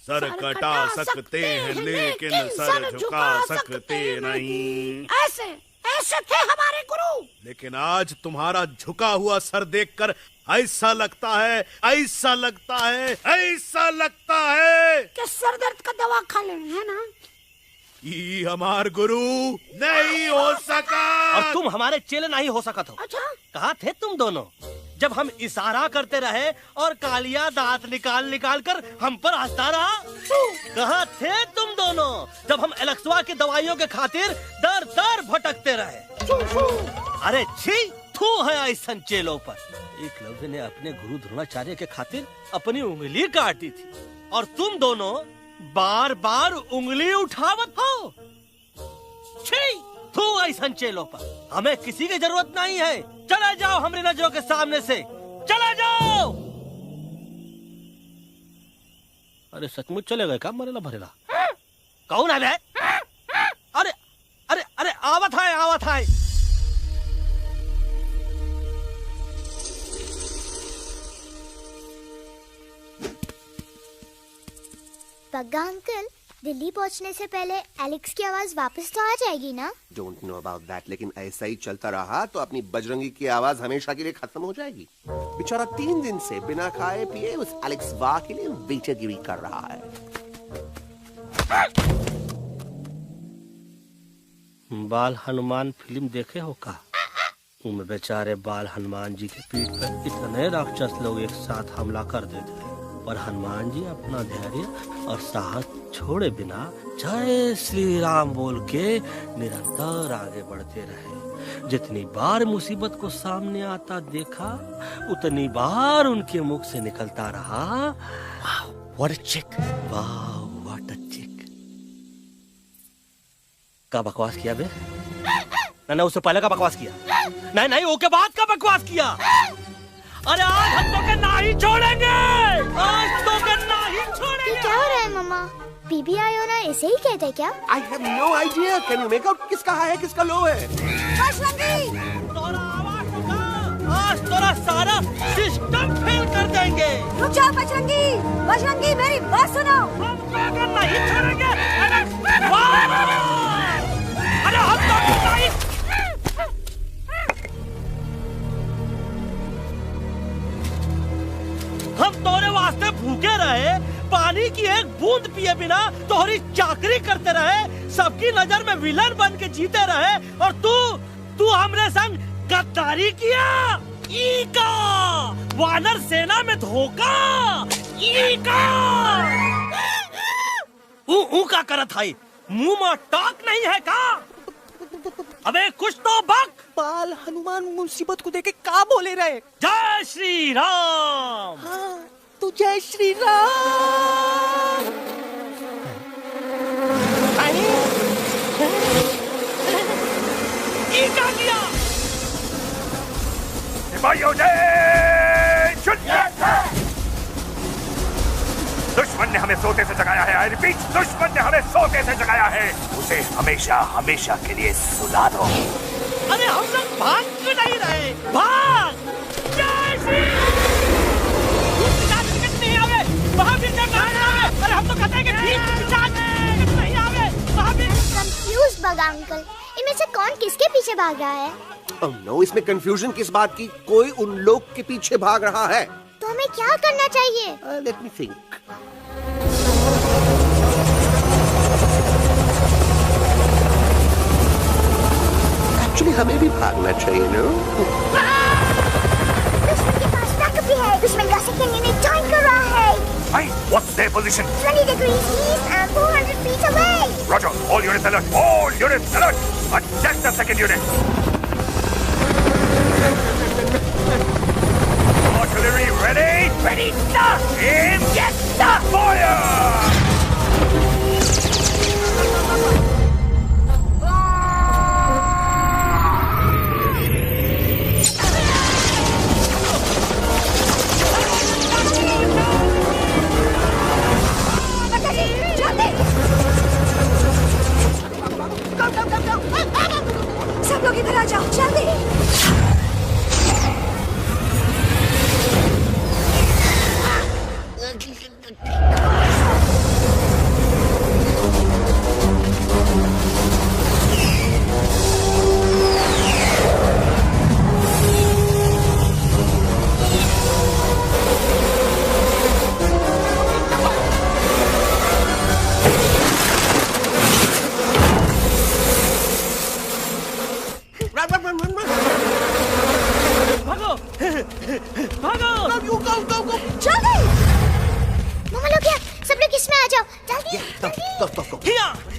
सर कटा सकते हैं लेकिन सर झुका सकते नहीं। ऐसे थे हमारे गुरु। लेकिन आज तुम्हारा झुका हुआ सर देखकर ऐसा लगता है कि सर दर्द का दवा खा ले, है ना? ये हमार गुरु नहीं हो सका। और तुम हमारे चेले नहीं हो सकत हो। अच्छा? कहाँ थे तुम दोनों जब हम इशारा करते रहे और कालिया दांत निकाल कर हम पर हंसता रहा? कहाँ थे तुम दोनों जब हम एलेक्सवा की दवाइयों के खातिर दर दर भटकते रहे? अरे छी, थू है ऐसा चेलों पर। एकलव्य ने अपने गुरु द्रोणाचार्य के खातिर अपनी उंगली काटी थी और तुम दोनों बार बार उंगली उठावत हो। छी, थू ऐसा चेलों पर। हमें किसी की जरूरत नहीं है। चले जाओ हमारी नजरों के सामने से, चले जाओ। अरे सचमुच चले गए क्या? मरेला भरेला कौन है बे? अरे अरे अरे आवत है। बग्गा अंकल, दिल्ली पहुंचने से पहले एलेक्स की आवाज वापस तो आ जाएगी ना? डोंट नो अबाउट दैट, लेकिन ऐसा ही चलता रहा तो अपनी बजरंगी की आवाज हमेशा के लिए खत्म हो जाएगी। बेचारा 3 दिन से बिना खाए पिए उस एलेक्स वाह के लिए बेचैगिरी कर रहा है। बाल हनुमान फिल्म देखे हो का? उनमें बेचारे बाल हनुमान जी की पीठ पर इतने राक्षस लोग एक साथ हमला कर देते हैं, पर हनुमान जी अपना धैर्य और साहस छोड़े बिना जय श्री राम बोल के निरंतर आगे बढ़ते रहे। जितनी बार मुसीबत को सामने आता देखा, उतनी बार उनके मुख से निकलता रहा, व्हाट अ चिक, वाह व्हाट अ चिक। का बकवास किया बे? ना उससे पहले का बकवास किया? नहीं ओके बाद का बकवास किया। अरे आज हम तो के नहीं छोड़ेंगे, आज तो के नहीं छोड़ेंगे। क्या हो रहा है मम्मा? बीबी आयो ना ऐसे ही कहते क्या? I have no idea. Can you make out किसका है किसका लो है? आज तोरा सारा सिस्टम फेल कर देंगे। रुक जाओ बजरंगी, मेरी बात सुनो। हम तो के नहीं छोड़ेंगे। अरे हम तो के नहीं। हम तोरे वास्ते भूखे रहे, पानी की एक बूंद पिए बिना तोहरी चाकरी करते रहे, सबकी नजर में विलन बन के जीते रहे, और तू हमरे संग गद्दारी किया। ईका वानर सेना में धोखा। ईका का करत है, मुंह में टॉक नहीं है का? अबे कुछ तो बक। बाल हनुमान मुसीबत को देखे का बोले रहे? जय श्री राम। हाँ, तो जय श्री राम। ये क्या किया? दुश्मन ने हमें सोते से जगाया है। आई रिपीट, दुश्मन ने हमें सोते से जगाया है। उसे हमेशा हमेशा के लिए सुला दो। अरे हम लोग भाग क्यों नहीं रहे? भाग! जय श्री नहीं आवे, महावीर जब नहीं आवे। अरे हम तो कहते हैं कि ठीक नहीं आवे, महावीर। कंफ्यूज बग्गा अंकल, इनमें से कौन किसके पीछे भाग रहा है? Oh no, इसमें कंफ्यूजन किस बात की? कोई उन लोग के पीछे भाग रहा है। तो हमें क्या करना चाहिए? Let me think. Actually, हमें भी भागना चाहिए, no? दुश्मन के पास ताकत भी है। दुश्मन का सेकंड यूनिट ज्वाइन कर रहा है। Hey, what's their position? 20 degrees east and 400 feet away. Roger, all units alert. All units alert. Attack the second unit. Artillery ready? Ready, sir! Aim, yes, sir! Fire!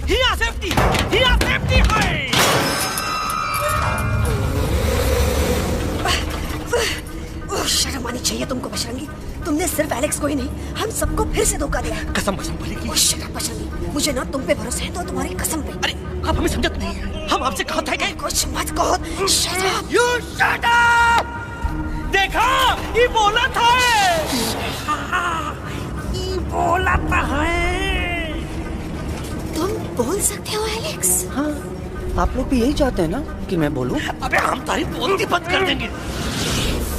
Here safety है। शर्म आनी चाहिए तुमको बजरंगी। तुमने सिर्फ एलेक्स को ही नहीं, हम सबको फिर से धोखा दिया। कसम भली की। शट अप बजरंगी, मुझे ना तुम पे भरोसा है तो तुम्हारी कसम पे। अरे आप हमें समझत नहीं है, हम आपसे कहा था कि कुछ मत कहो। Shut up. You shut up. देखा, ये बोला था। ये बोला है। तुम बोल सकते हो एलेक्स? हाँ, आप लोग भी यही चाहते हैं ना कि मैं बोलूं? अबे हम तारी बोलती बंद कर देंगे।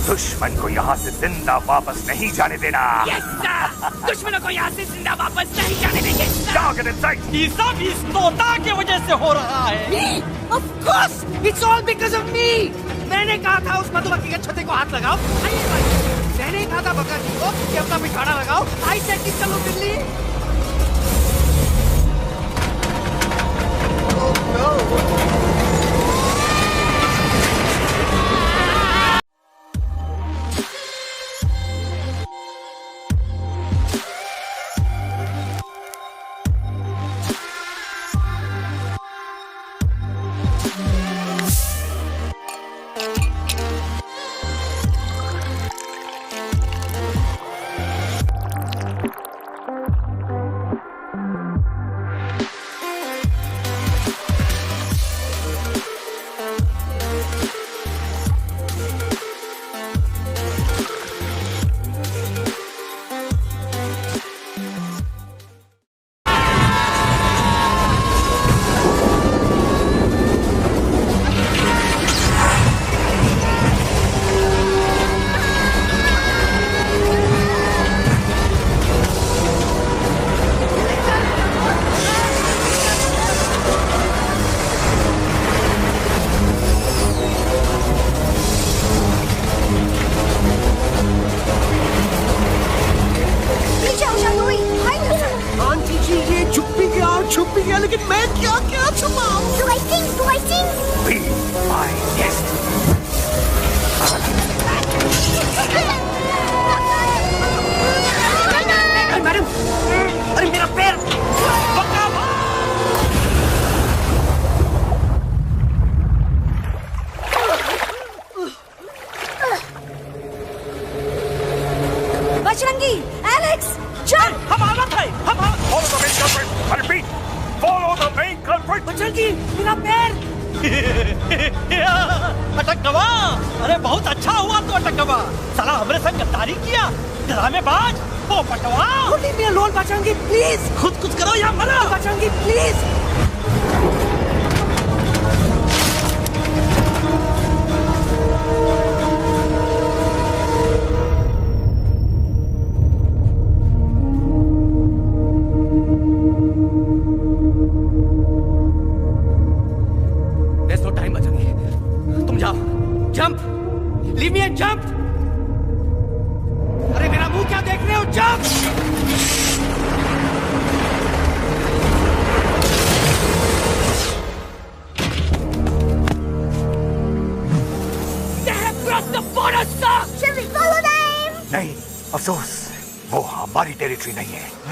दुश्मन को यहाँ से जिंदा वापस नहीं जाने देना। दुश्मनों को यहाँ से जिंदा वापस नहीं जाने देंगे। जाओ get inside। ये सब इस तोता की वजह से हो रहा है। Of course, it's all because of me. मैंने कहा था उस मधुमक्खी के छत्ते को हाथ लगाओ। मैंने कहा था बका जी को कि अपना पिछाड़ा लगाओ। आई सेड कि चलो Delhi.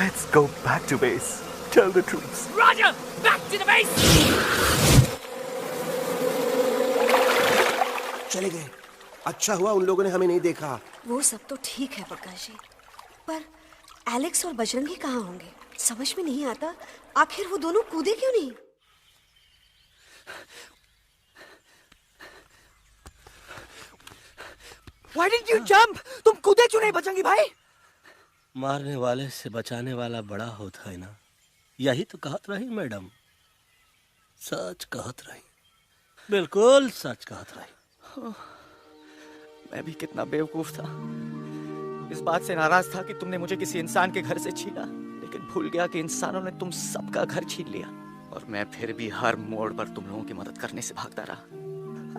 Let's go back to base. Tell the troops. Roger, back to the base. चले गए। अच्छा हुआ उन लोगों ने हमें नहीं देखा। वो सब तो ठीक है प्रकाश जी, पर एलेक्स और बजरंगी कहाँ होंगे? समझ में नहीं आता, आखिर वो दोनों कूदे क्यों नहीं? Why didn't you jump? तुम कूदे क्यों नहीं बजरंगी भाई? मारने वाले से बचाने वाला बड़ा होता है ना, यही तो कहत रही मैडम। सच कहत रही, बिल्कुल सच कहत रही। मैं भी कितना बेवकूफ था। इस बात से नाराज था कि तुमने मुझे किसी इंसान के घर से छीना, लेकिन भूल गया कि इंसानों ने तुम सबका घर छीन लिया और मैं फिर भी हर मोड़ पर तुम लोगों की मदद करने से भागता रहा।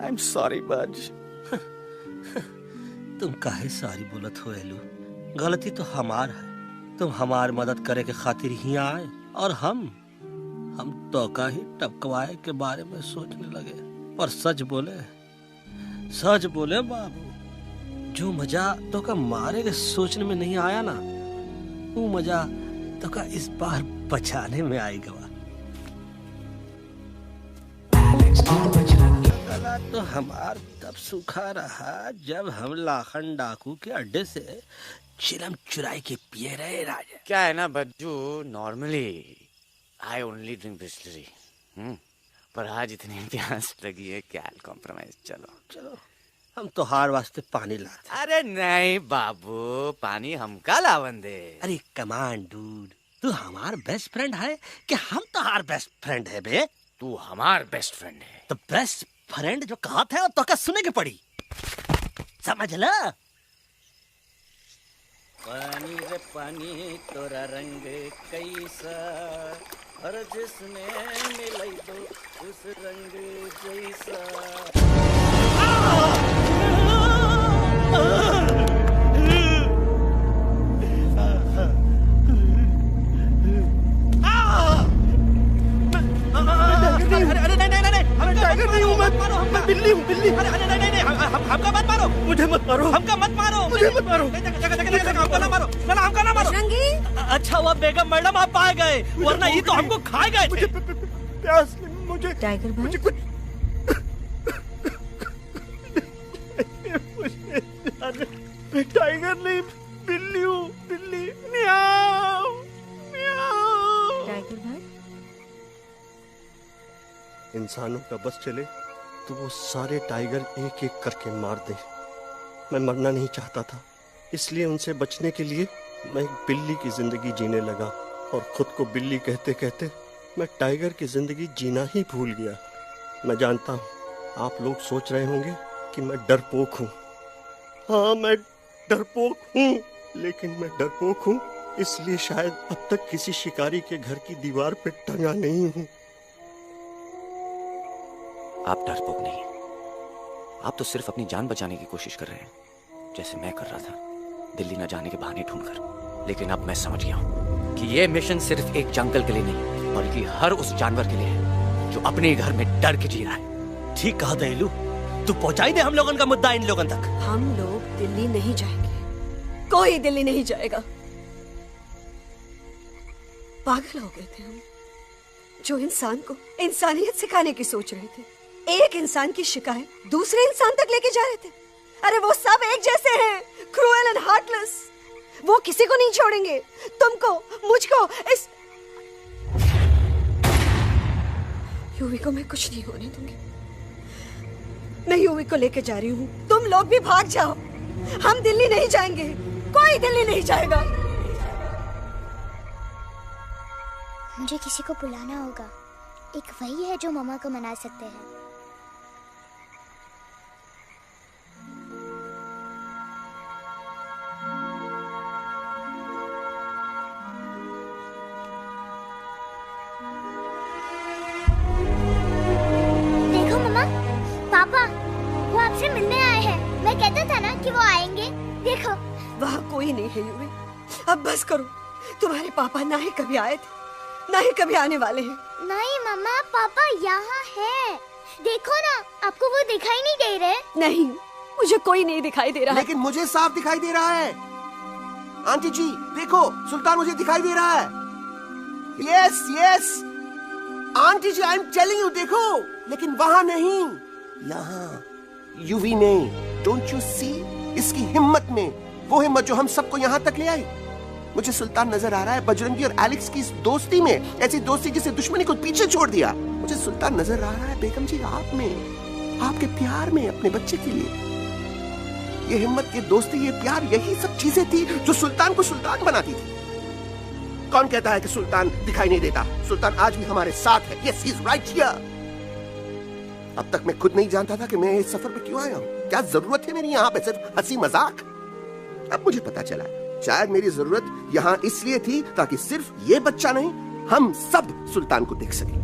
I'm sorry बज। तुम काहे सारी बोलत हो एलू? गलती तो हमार है। तुम हमार मदद करे के खातिर ही आए और हम तो का ही टपकवाए के बारे में सोचने लगे। पर सच बोले बाबू, जो मजा तो का मारे के सोचने में नहीं आया ना, वो मजा तो का इस बार बचाने में आएगा। गला तो हमार तब सूखा रहा जब हम लाखन डाकू के अड्डे से चिलम चुराई के पिए रहे राजा। क्या है ना Bajju, normally I only drink Bisleri, पर आज इतनी प्यास लगी है, क्या कॉम्प्रोमाइज। चलो चलो हम तो हार वास्ते पानी लाते। अरे नहीं बाबू, पानी हमका लावन दे। अरे कमान डूड, तू हमार बेस्ट फ्रेंड है कि हम तो हार बेस्ट फ्रेंड है बे? तू हमार बेस्ट फ्रेंड है। तो बेस्ट फ्रेंड जो कहा था तो क्या सुने के पड़ी, समझ ला। पानी रे पानी तोरा रंग कैसा, और जिसने मिलाई दो उस रंग जैसा। टाइगर नहीं हूँ मैं बिल्ली हूँ, बिल्ली। अरे नहीं हमका मत मारो, मुझे मत मारो, हमका मत मारो, मुझे मत मारो, हमका ना मारो, हमका ना मारो। अच्छा हुआ बेगम मैडम आप आ गए, वरना ये तो हमको खा गए थे। प्यास मुझे टाइगर भाई मुझे कुछ मैं टाइगर नहीं बिल्ली हूँ, बिल्ली। म्याऊ म्याऊ। टाइगर भाई इंसानों का बस चले तो वो सारे टाइगर एक एक करके मार दे। मैं मरना नहीं चाहता था, इसलिए उनसे बचने के लिए मैं एक बिल्ली की जिंदगी जीने लगा, और खुद को बिल्ली कहते कहते मैं टाइगर की जिंदगी जीना ही भूल गया। मैं जानता हूँ आप लोग सोच रहे होंगे कि मैं डरपोक हूँ। हाँ मैं डरपोक हूँ, लेकिन मैं डरपोक हूँ इसलिए शायद अब तक किसी शिकारी के घर की दीवार पे टंगा नहीं हूँ। आप डरपोक नहीं, आप तो सिर्फ अपनी जान बचाने की कोशिश कर रहे हैं, जैसे मैं कर रहा था दिल्ली न जाने के बहाने ढूंढकर। लेकिन अब मैं समझ गया हूँ कि ये मिशन सिर्फ एक जंगल के लिए नहीं, बल्कि हर उस जानवर के लिए है जो अपने घर में डर के जी रहा है। ठीक कहा दयालु, तू पहुंचाई दे हम लोगों का मुद्दा इन लोगों तक। हम लोग दिल्ली नहीं जाएंगे, कोई दिल्ली नहीं जाएगा। पागल हो गए थे हम, जो इंसान को इंसानियत सिखाने की सोच रहे थे। एक इंसान की शिकायत दूसरे इंसान तक लेके जा रहे थे। अरे वो सब एक जैसे हैं, क्रूएल एंड हार्टलेस। वो किसी को नहीं छोड़ेंगे, तुमको, मुझको, इस यूवी को मैं कुछ नहीं होने दूंगी। मैं यूवी को लेके जा रही हूँ, तुम लोग भी भाग जाओ। हम दिल्ली नहीं जाएंगे, कोई दिल्ली नहीं जाएगा। मुझे किसी को बुलाना होगा, एक वही है जो मम्मा को मना सकते हैं। देखो मम्मा, पापा वो आपसे मिलने आए हैं। मैं कहता था ना कि वो आएंगे। देखो वहाँ कोई नहीं है यूवी, अब बस करो। तुम्हारे पापा ना ही कभी आए थे, ना ही कभी आने वाले हैं। नहीं मम्मा, पापा यहाँ है। देखो ना, आपको वो दिखाई नहीं दे रहे? नहीं, मुझे कोई नहीं दिखाई दे रहा। लेकिन मुझे साफ दिखाई दे रहा है। आंटी जी देखो, सुल्तान मुझे दिखाई दे रहा है। Yes yes aunty ji, I am telling you, देखो। लेकिन वहाँ नहीं, यहाँ यूवी ने। डोंट यू सी इसकी हिम्मत में, वो हिम्मत जो हम सबको यहाँ तक ले आई। मुझे सुल्तान नजर आ रहा है बजरंगी और एलेक्स की इस दोस्ती में, ऐसी दोस्ती जिसे दुश्मनी को पीछे छोड़ दिया। मुझे सुल्तान नजर आ रहा है बेगम जी आप में, आपके प्यार में अपने बच्चे के लिए। ये हिम्मत, ये दोस्ती, ये प्यार, यही सब चीजें थी जो सुल्तान को सुल्तान बनाती थी। कौन कहता है कि सुल्तान दिखाई नहीं देता? सुल्तान आज भी हमारे साथ है। Yes, he is right here. अब तक मैं खुद नहीं जानता था कि मैं इस सफर पे क्यों आया हूँ। क्या जरूरत है मेरी यहाँ पे सिर्फ हंसी मजाक? अब मुझे पता चला, शायद मेरी जरूरत यहाँ इसलिए थी ताकि सिर्फ ये बच्चा नहीं, हम सब सुल्तान को देख सकें।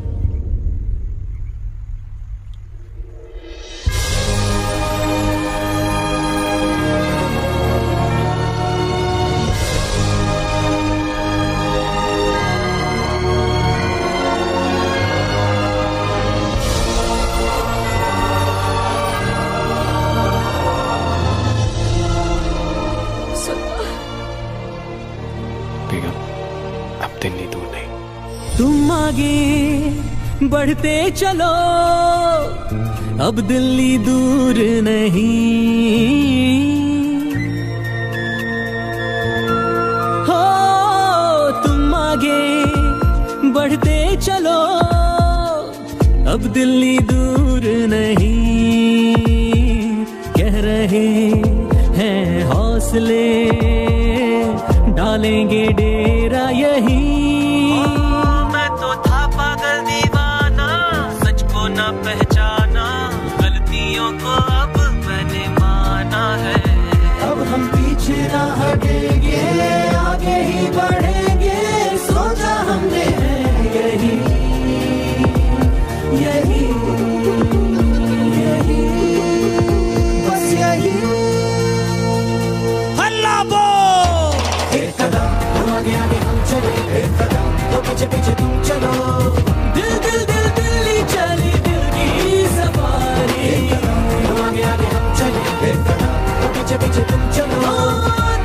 बेगम, अब दिल्ली दूर नहीं। तुम आगे बढ़ते चलो अब दिल्ली दूर नहीं, हो तुम आगे बढ़ते चलो अब दिल्ली दूर नहीं, कह रहे हैं हौसले डालेंगे डेरा यही। मैं तो था पागल दीवाना, सच को ना पहचाना, गलतियों को अब मैंने माना है। अब हम पीछे ना हटेंगे, आगे ही बढ़ेंगे, सोचा हमने है यही यही यही बस यही। हल्ला बोल। एक कदम तो आगे आगे हम चले, एक कदम तो पीछे पीछे तुम चलो, दिल दिल दिल दिल्ली चली दिल की सवारी। एक कदम तो आगे आगे हम चले, एक कदम तो पीछे पीछे तुम चलो,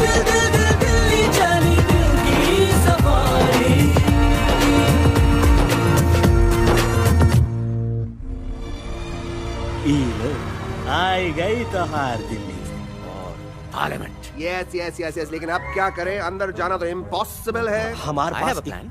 दिल दिल दिल दिल्ली चली दिल की सवारी। आई गई तो हार दिल्ली और parliament. Yes yes yes yes, लेकिन अब क्या करें, अंदर जाना तो इम्पॉसिबल है। हमारे पास प्लान।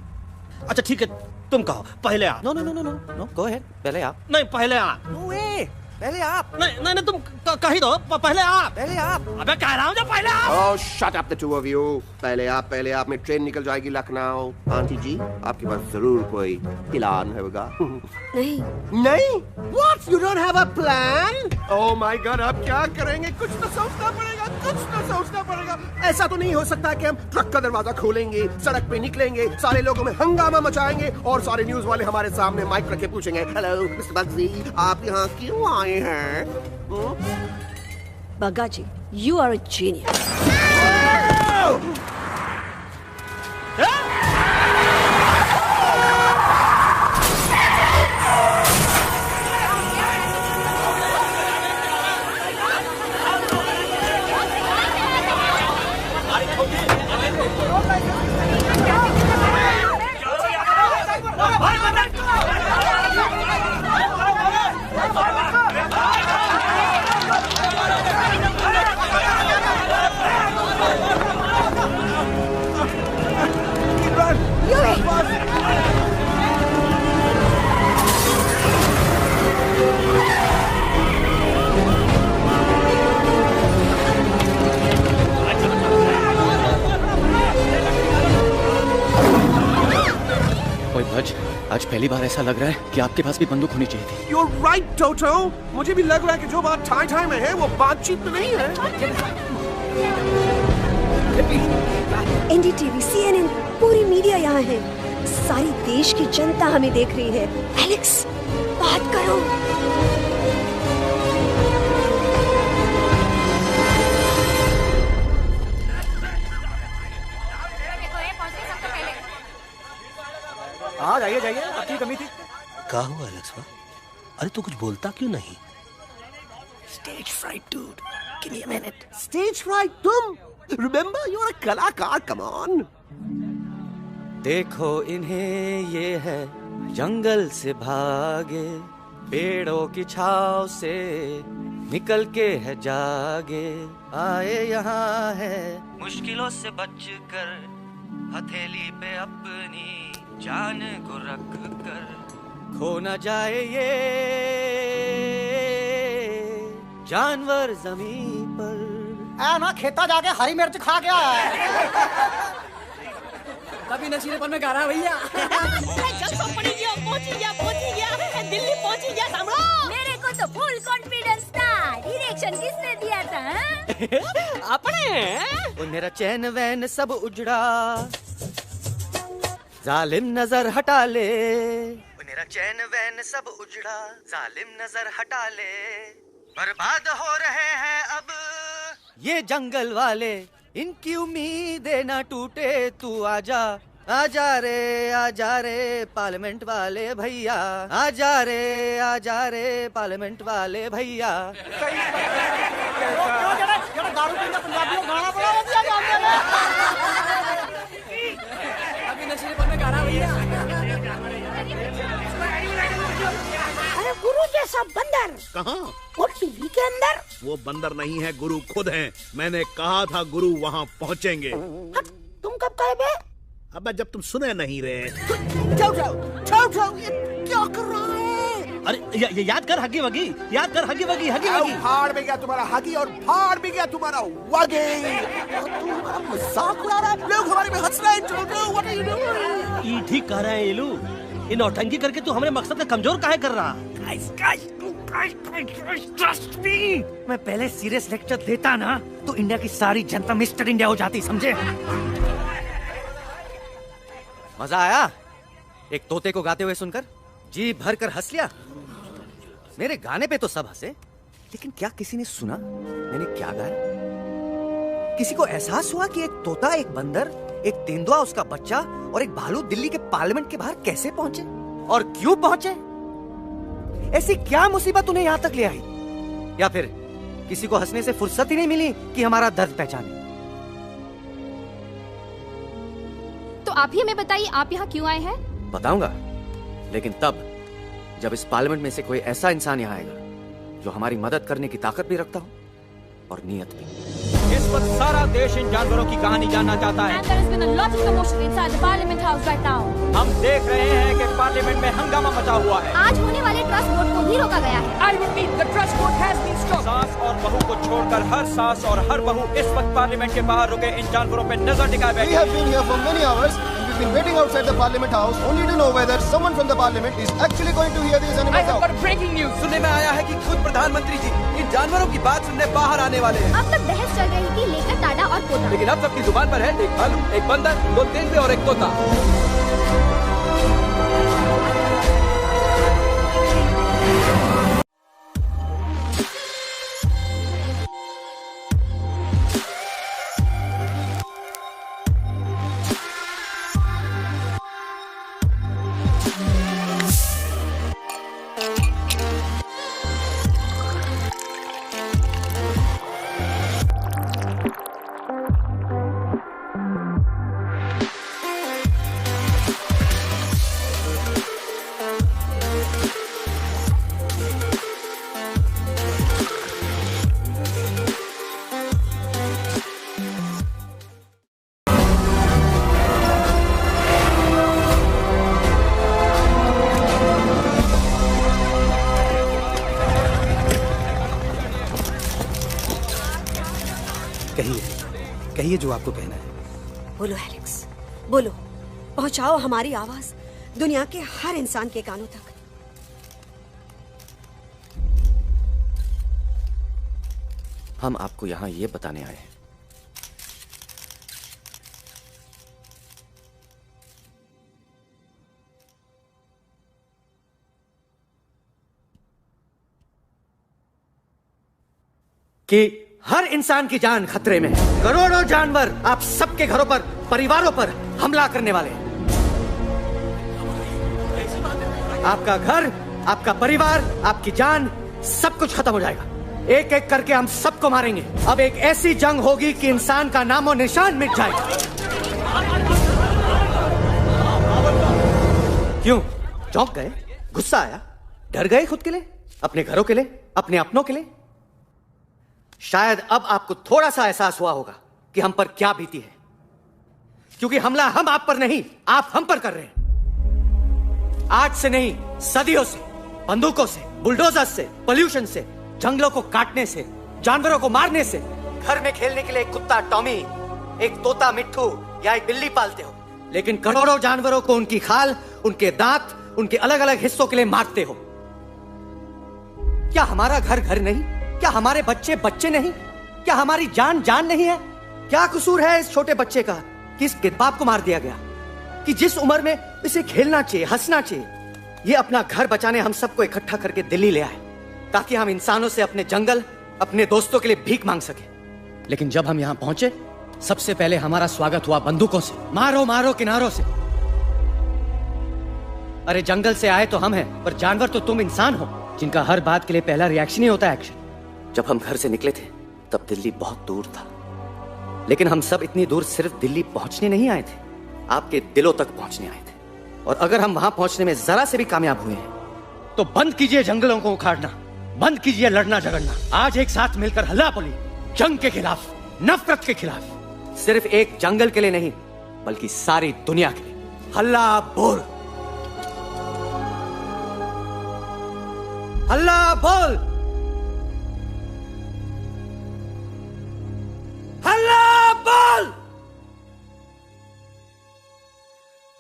अच्छा ठीक है, तुम कहो पहले आप। No no no no no, go ahead, पहले आप। नहीं पहले आप। नो वे, पहले आप। नहीं नहीं तुम कही दो, पहले आप। पहले आप। अबे कह रहा हूँ जो पहले आप। Oh shut up the two of you. पहले आप में ट्रेन निकल जाएगी लखनऊ। आंटी जी आपके पास जरूर कोई प्लान होगा। नहीं नहीं? What? You don't have a plan? Oh my God, अब क्या करेंगे? कुछ तो सोचना पड़ेगा, कुछ तो सोचना पड़ेगा। ऐसा तो नहीं हो सकता कि हम ट्रक का दरवाजा खोलेंगे, सड़क पे निकलेंगे, सारे लोगों में हंगामा मचाएंगे और सारे न्यूज वाले हमारे सामने माइक रखे पूछेंगे, हेलो मिस्टर बग्जी, आप यहाँ क्यों आए हैं? बग्गा जी, you are a genius. आज पहली बार ऐसा लग रहा है कि आपके पास भी बंदूक होनी चाहिए थी। You're right, Toto. मुझे भी लग रहा है कि जो बात ठाई में है वो बातचीत में नहीं है। NDTV, CNN, पूरी मीडिया यहाँ है। सारी देश की जनता हमें देख रही है। एलेक्स, बात करो। हाँ जाइए जाइए, आपकी कमी थी। क्या हुआ एलेक्स? अरे तू कुछ बोलता क्यों नहीं? Stage fright, dude. Give me a minute. Stage fright, तुम? Remember, you're a कलाकार. Come on. देखो इन्हें, ये है जंगल से भागे, पेड़ों की छाव से निकल के है जागे, आए यहाँ है मुश्किलों से बचकर, हथेली पे अपनी जान को रख कर, खो न जाए ये जानवर जमीन पर। ना खेता जाके हरी मिर्च खा गया है। कभी नशीलेपन में गा रहा भैया। पहुंची गया, दिल्ली पहुंची गया। सामने मेरे को तो फुल कॉन्फिडेंस था। डायरेक्शन किसने दिया था? अपने। वो मेरा चैन वैन सब उजड़ा, जालिम नजर हटा ले। मेरा चैन वैन सब उजड़ा, जालिम नजर हटा ले, बर्बाद हो रहे हैं अब ये जंगल वाले, इनकी उम्मीदें ना टूटे, तू आजा आजा रे पार्लियामेंट वाले भैया, आजा रे पार्लियामेंट वाले भैया। अभी नशीलेपन में गा रहा भैया। गुरु जैसा बंदर कहाँ? वो टीवी के अंदर। वो बंदर नहीं है, गुरु खुद हैं। मैंने कहा था गुरु वहाँ पहुँचेंगे। तुम कब कहे बे? अब जब तुम सुने नहीं रहे। जाओ जाओ जाओ जाओ, ये क्या कर रहा है? अरे याद कर हगी वगी, याद कर हगी वगी, हगी वगी। फाड़ भी गया तुम्हारा हगी और फाड़ भी गया तुम्हारा वगे। तुम हमारा मजाक उड़ा रहा है, लोग हमारे में हंस रहे हैं। What are you doing? ये ठीक कह रहे हैं इलू। इन नौटंकी करके तू हमारे मकसद का कमजोर काहे कर रहा? Trust me, मैं पहले सीरियस लेक्चर देता ना तो इंडिया की सारी जनता मिस्टर इंडिया हो जाती, समझे? मजा आया एक तोते को गाते हुए सुनकर? जी भर कर हंस लिया। मेरे गाने पे तो सब हंसे, लेकिन क्या किसी ने सुना मैंने क्या गाया? किसी को एहसास हुआ कि एक तोता, एक बंदर, एक तेंदुआ, उसका बच्चा और एक भालू दिल्ली के पार्लियामेंट के बाहर कैसे पहुंचे और क्यों पहुंचे? ऐसी क्या मुसीबत उन्हें यहां तक ले आई? या फिर किसी को हंसने से फुर्सत ही नहीं मिली कि हमारा दर्द पहचाने? तो आप ही हमें बताइए, आप यहाँ क्यों आए हैं? बताऊंगा, लेकिन तब जब इस पार्लियामेंट में से कोई ऐसा इंसान यहाँ आएगा जो हमारी मदद करने की ताकत भी रखता हो और नीयत भी। इस वक्त सारा देश इन जानवरों की कहानी जानना चाहता है। And there has been a lot of commotion inside the Parliament House right now. हम देख रहे हैं कि पार्लियामेंट में हंगामा मचा हुआ है। आज होने वाले ट्रस्ट वोट को भी रोका गया है। I repeat, the trust vote has been stopped. सास और बहू को छोड़कर हर सास और हर बहू इस वक्त पार्लियामेंट के बाहर रुके इन जानवरों पर नजर टिकाए बैठे। We have been here for many hours. We've been waiting outside the Parliament House only to know whether someone from the Parliament is actually going to hear these animals out. I have got breaking news. सुनने में आया है कि खुद प्रधानमंत्री जी इन जानवरों की बात सुनने बाहर आने वाले हैं। अब तक बहस चल रही थी लेकर टाडा और पोता, लेकिन अब सबकी जुबान पर है एक भालू, एक बंदर, दो तेंदुए और एक तोता। कहिए जो आपको कहना है। बोलो एलेक्स, बोलो। पहुंचाओ हमारी आवाज दुनिया के हर इंसान के कानों तक। हम आपको यहां ये बताने आए हैं कि हर इंसान की जान खतरे में है। करोड़ों जानवर आप सबके घरों पर, परिवारों पर हमला करने वाले हैं। आपका घर, आपका परिवार, आपकी जान, सब कुछ खत्म हो जाएगा। एक एक करके हम सबको मारेंगे। अब एक ऐसी जंग होगी कि इंसान का नामो निशान मिट जाएगा। क्यों चौंक गए? गुस्सा आया? डर गए खुद के लिए, अपने घरों के लिए, अपने अपनों के लिए? शायद अब आपको थोड़ा सा एहसास हुआ होगा कि हम पर क्या बीती है, क्योंकि हमला हम आप पर नहीं, आप हम पर कर रहे हैं। आज से नहीं, सदियों से, बंदूकों से, बुलडोजर से, पोल्यूशन से, जंगलों को काटने से, जानवरों को मारने से। घर में खेलने के लिए एक कुत्ता टॉमी, एक तोता मिट्ठू या एक बिल्ली पालते हो, लेकिन करोड़ों जानवरों को उनकी खाल, उनके दांत, उनके अलग अलग हिस्सों के लिए मारते हो। क्या हमारा घर घर नहीं? क्या हमारे बच्चे बच्चे नहीं? क्या हमारी जान जान नहीं है? क्या कसूर है इस छोटे बच्चे का कि इस बाप को मार दिया गया, कि जिस उम्र में इसे खेलना चाहिए, हंसना चाहिए? ये अपना घर बचाने हम सबको इकट्ठा करके दिल्ली ले आए ताकि हम इंसानों से अपने जंगल, अपने दोस्तों के लिए भीख मांग सके। लेकिन जब हम यहां पहुंचे, सबसे पहले हमारा स्वागत हुआ बंदूकों से। मारो मारो किनारों से। अरे जंगल से आए तो हम हैं, पर जानवर तो तुम इंसान हो, जिनका हर बात के लिए पहला रिएक्शन ही होता है एक्शन। जब हम घर से निकले थे तब दिल्ली बहुत दूर था, लेकिन हम सब इतनी दूर सिर्फ दिल्ली पहुंचने नहीं आए थे, आपके दिलों तक पहुंचने आए थे। और अगर हम वहां पहुंचने में जरा से भी कामयाब हुए हैं तो बंद कीजिए जंगलों को उखाड़ना, बंद कीजिए लड़ना झगड़ना। आज एक साथ मिलकर हल्ला बोलिए, जंग के खिलाफ, नफरत के खिलाफ। सिर्फ एक जंगल के लिए नहीं, बल्कि सारी दुनिया के लिए। हल्ला बोल, हल्ला बोल, हल्ला बोल,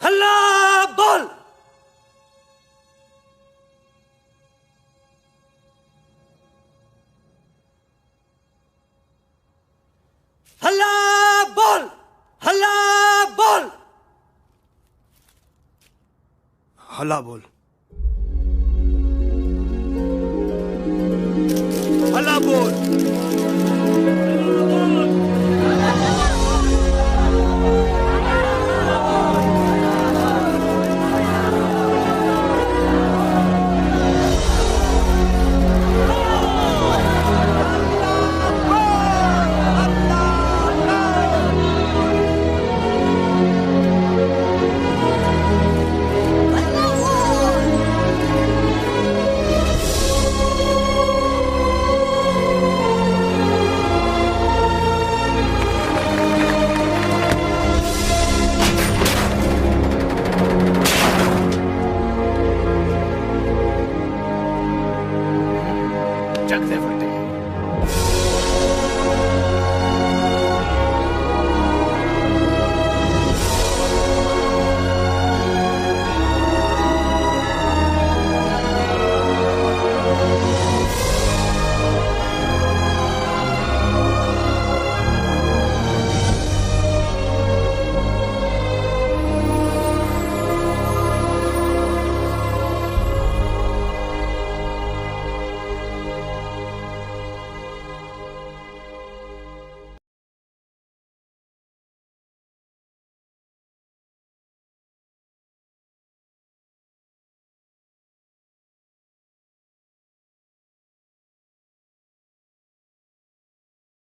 हल्ला बोल। हल्ला बोल, हल्ला बोल, हल्ला बोल, हल्ला बोल। जग से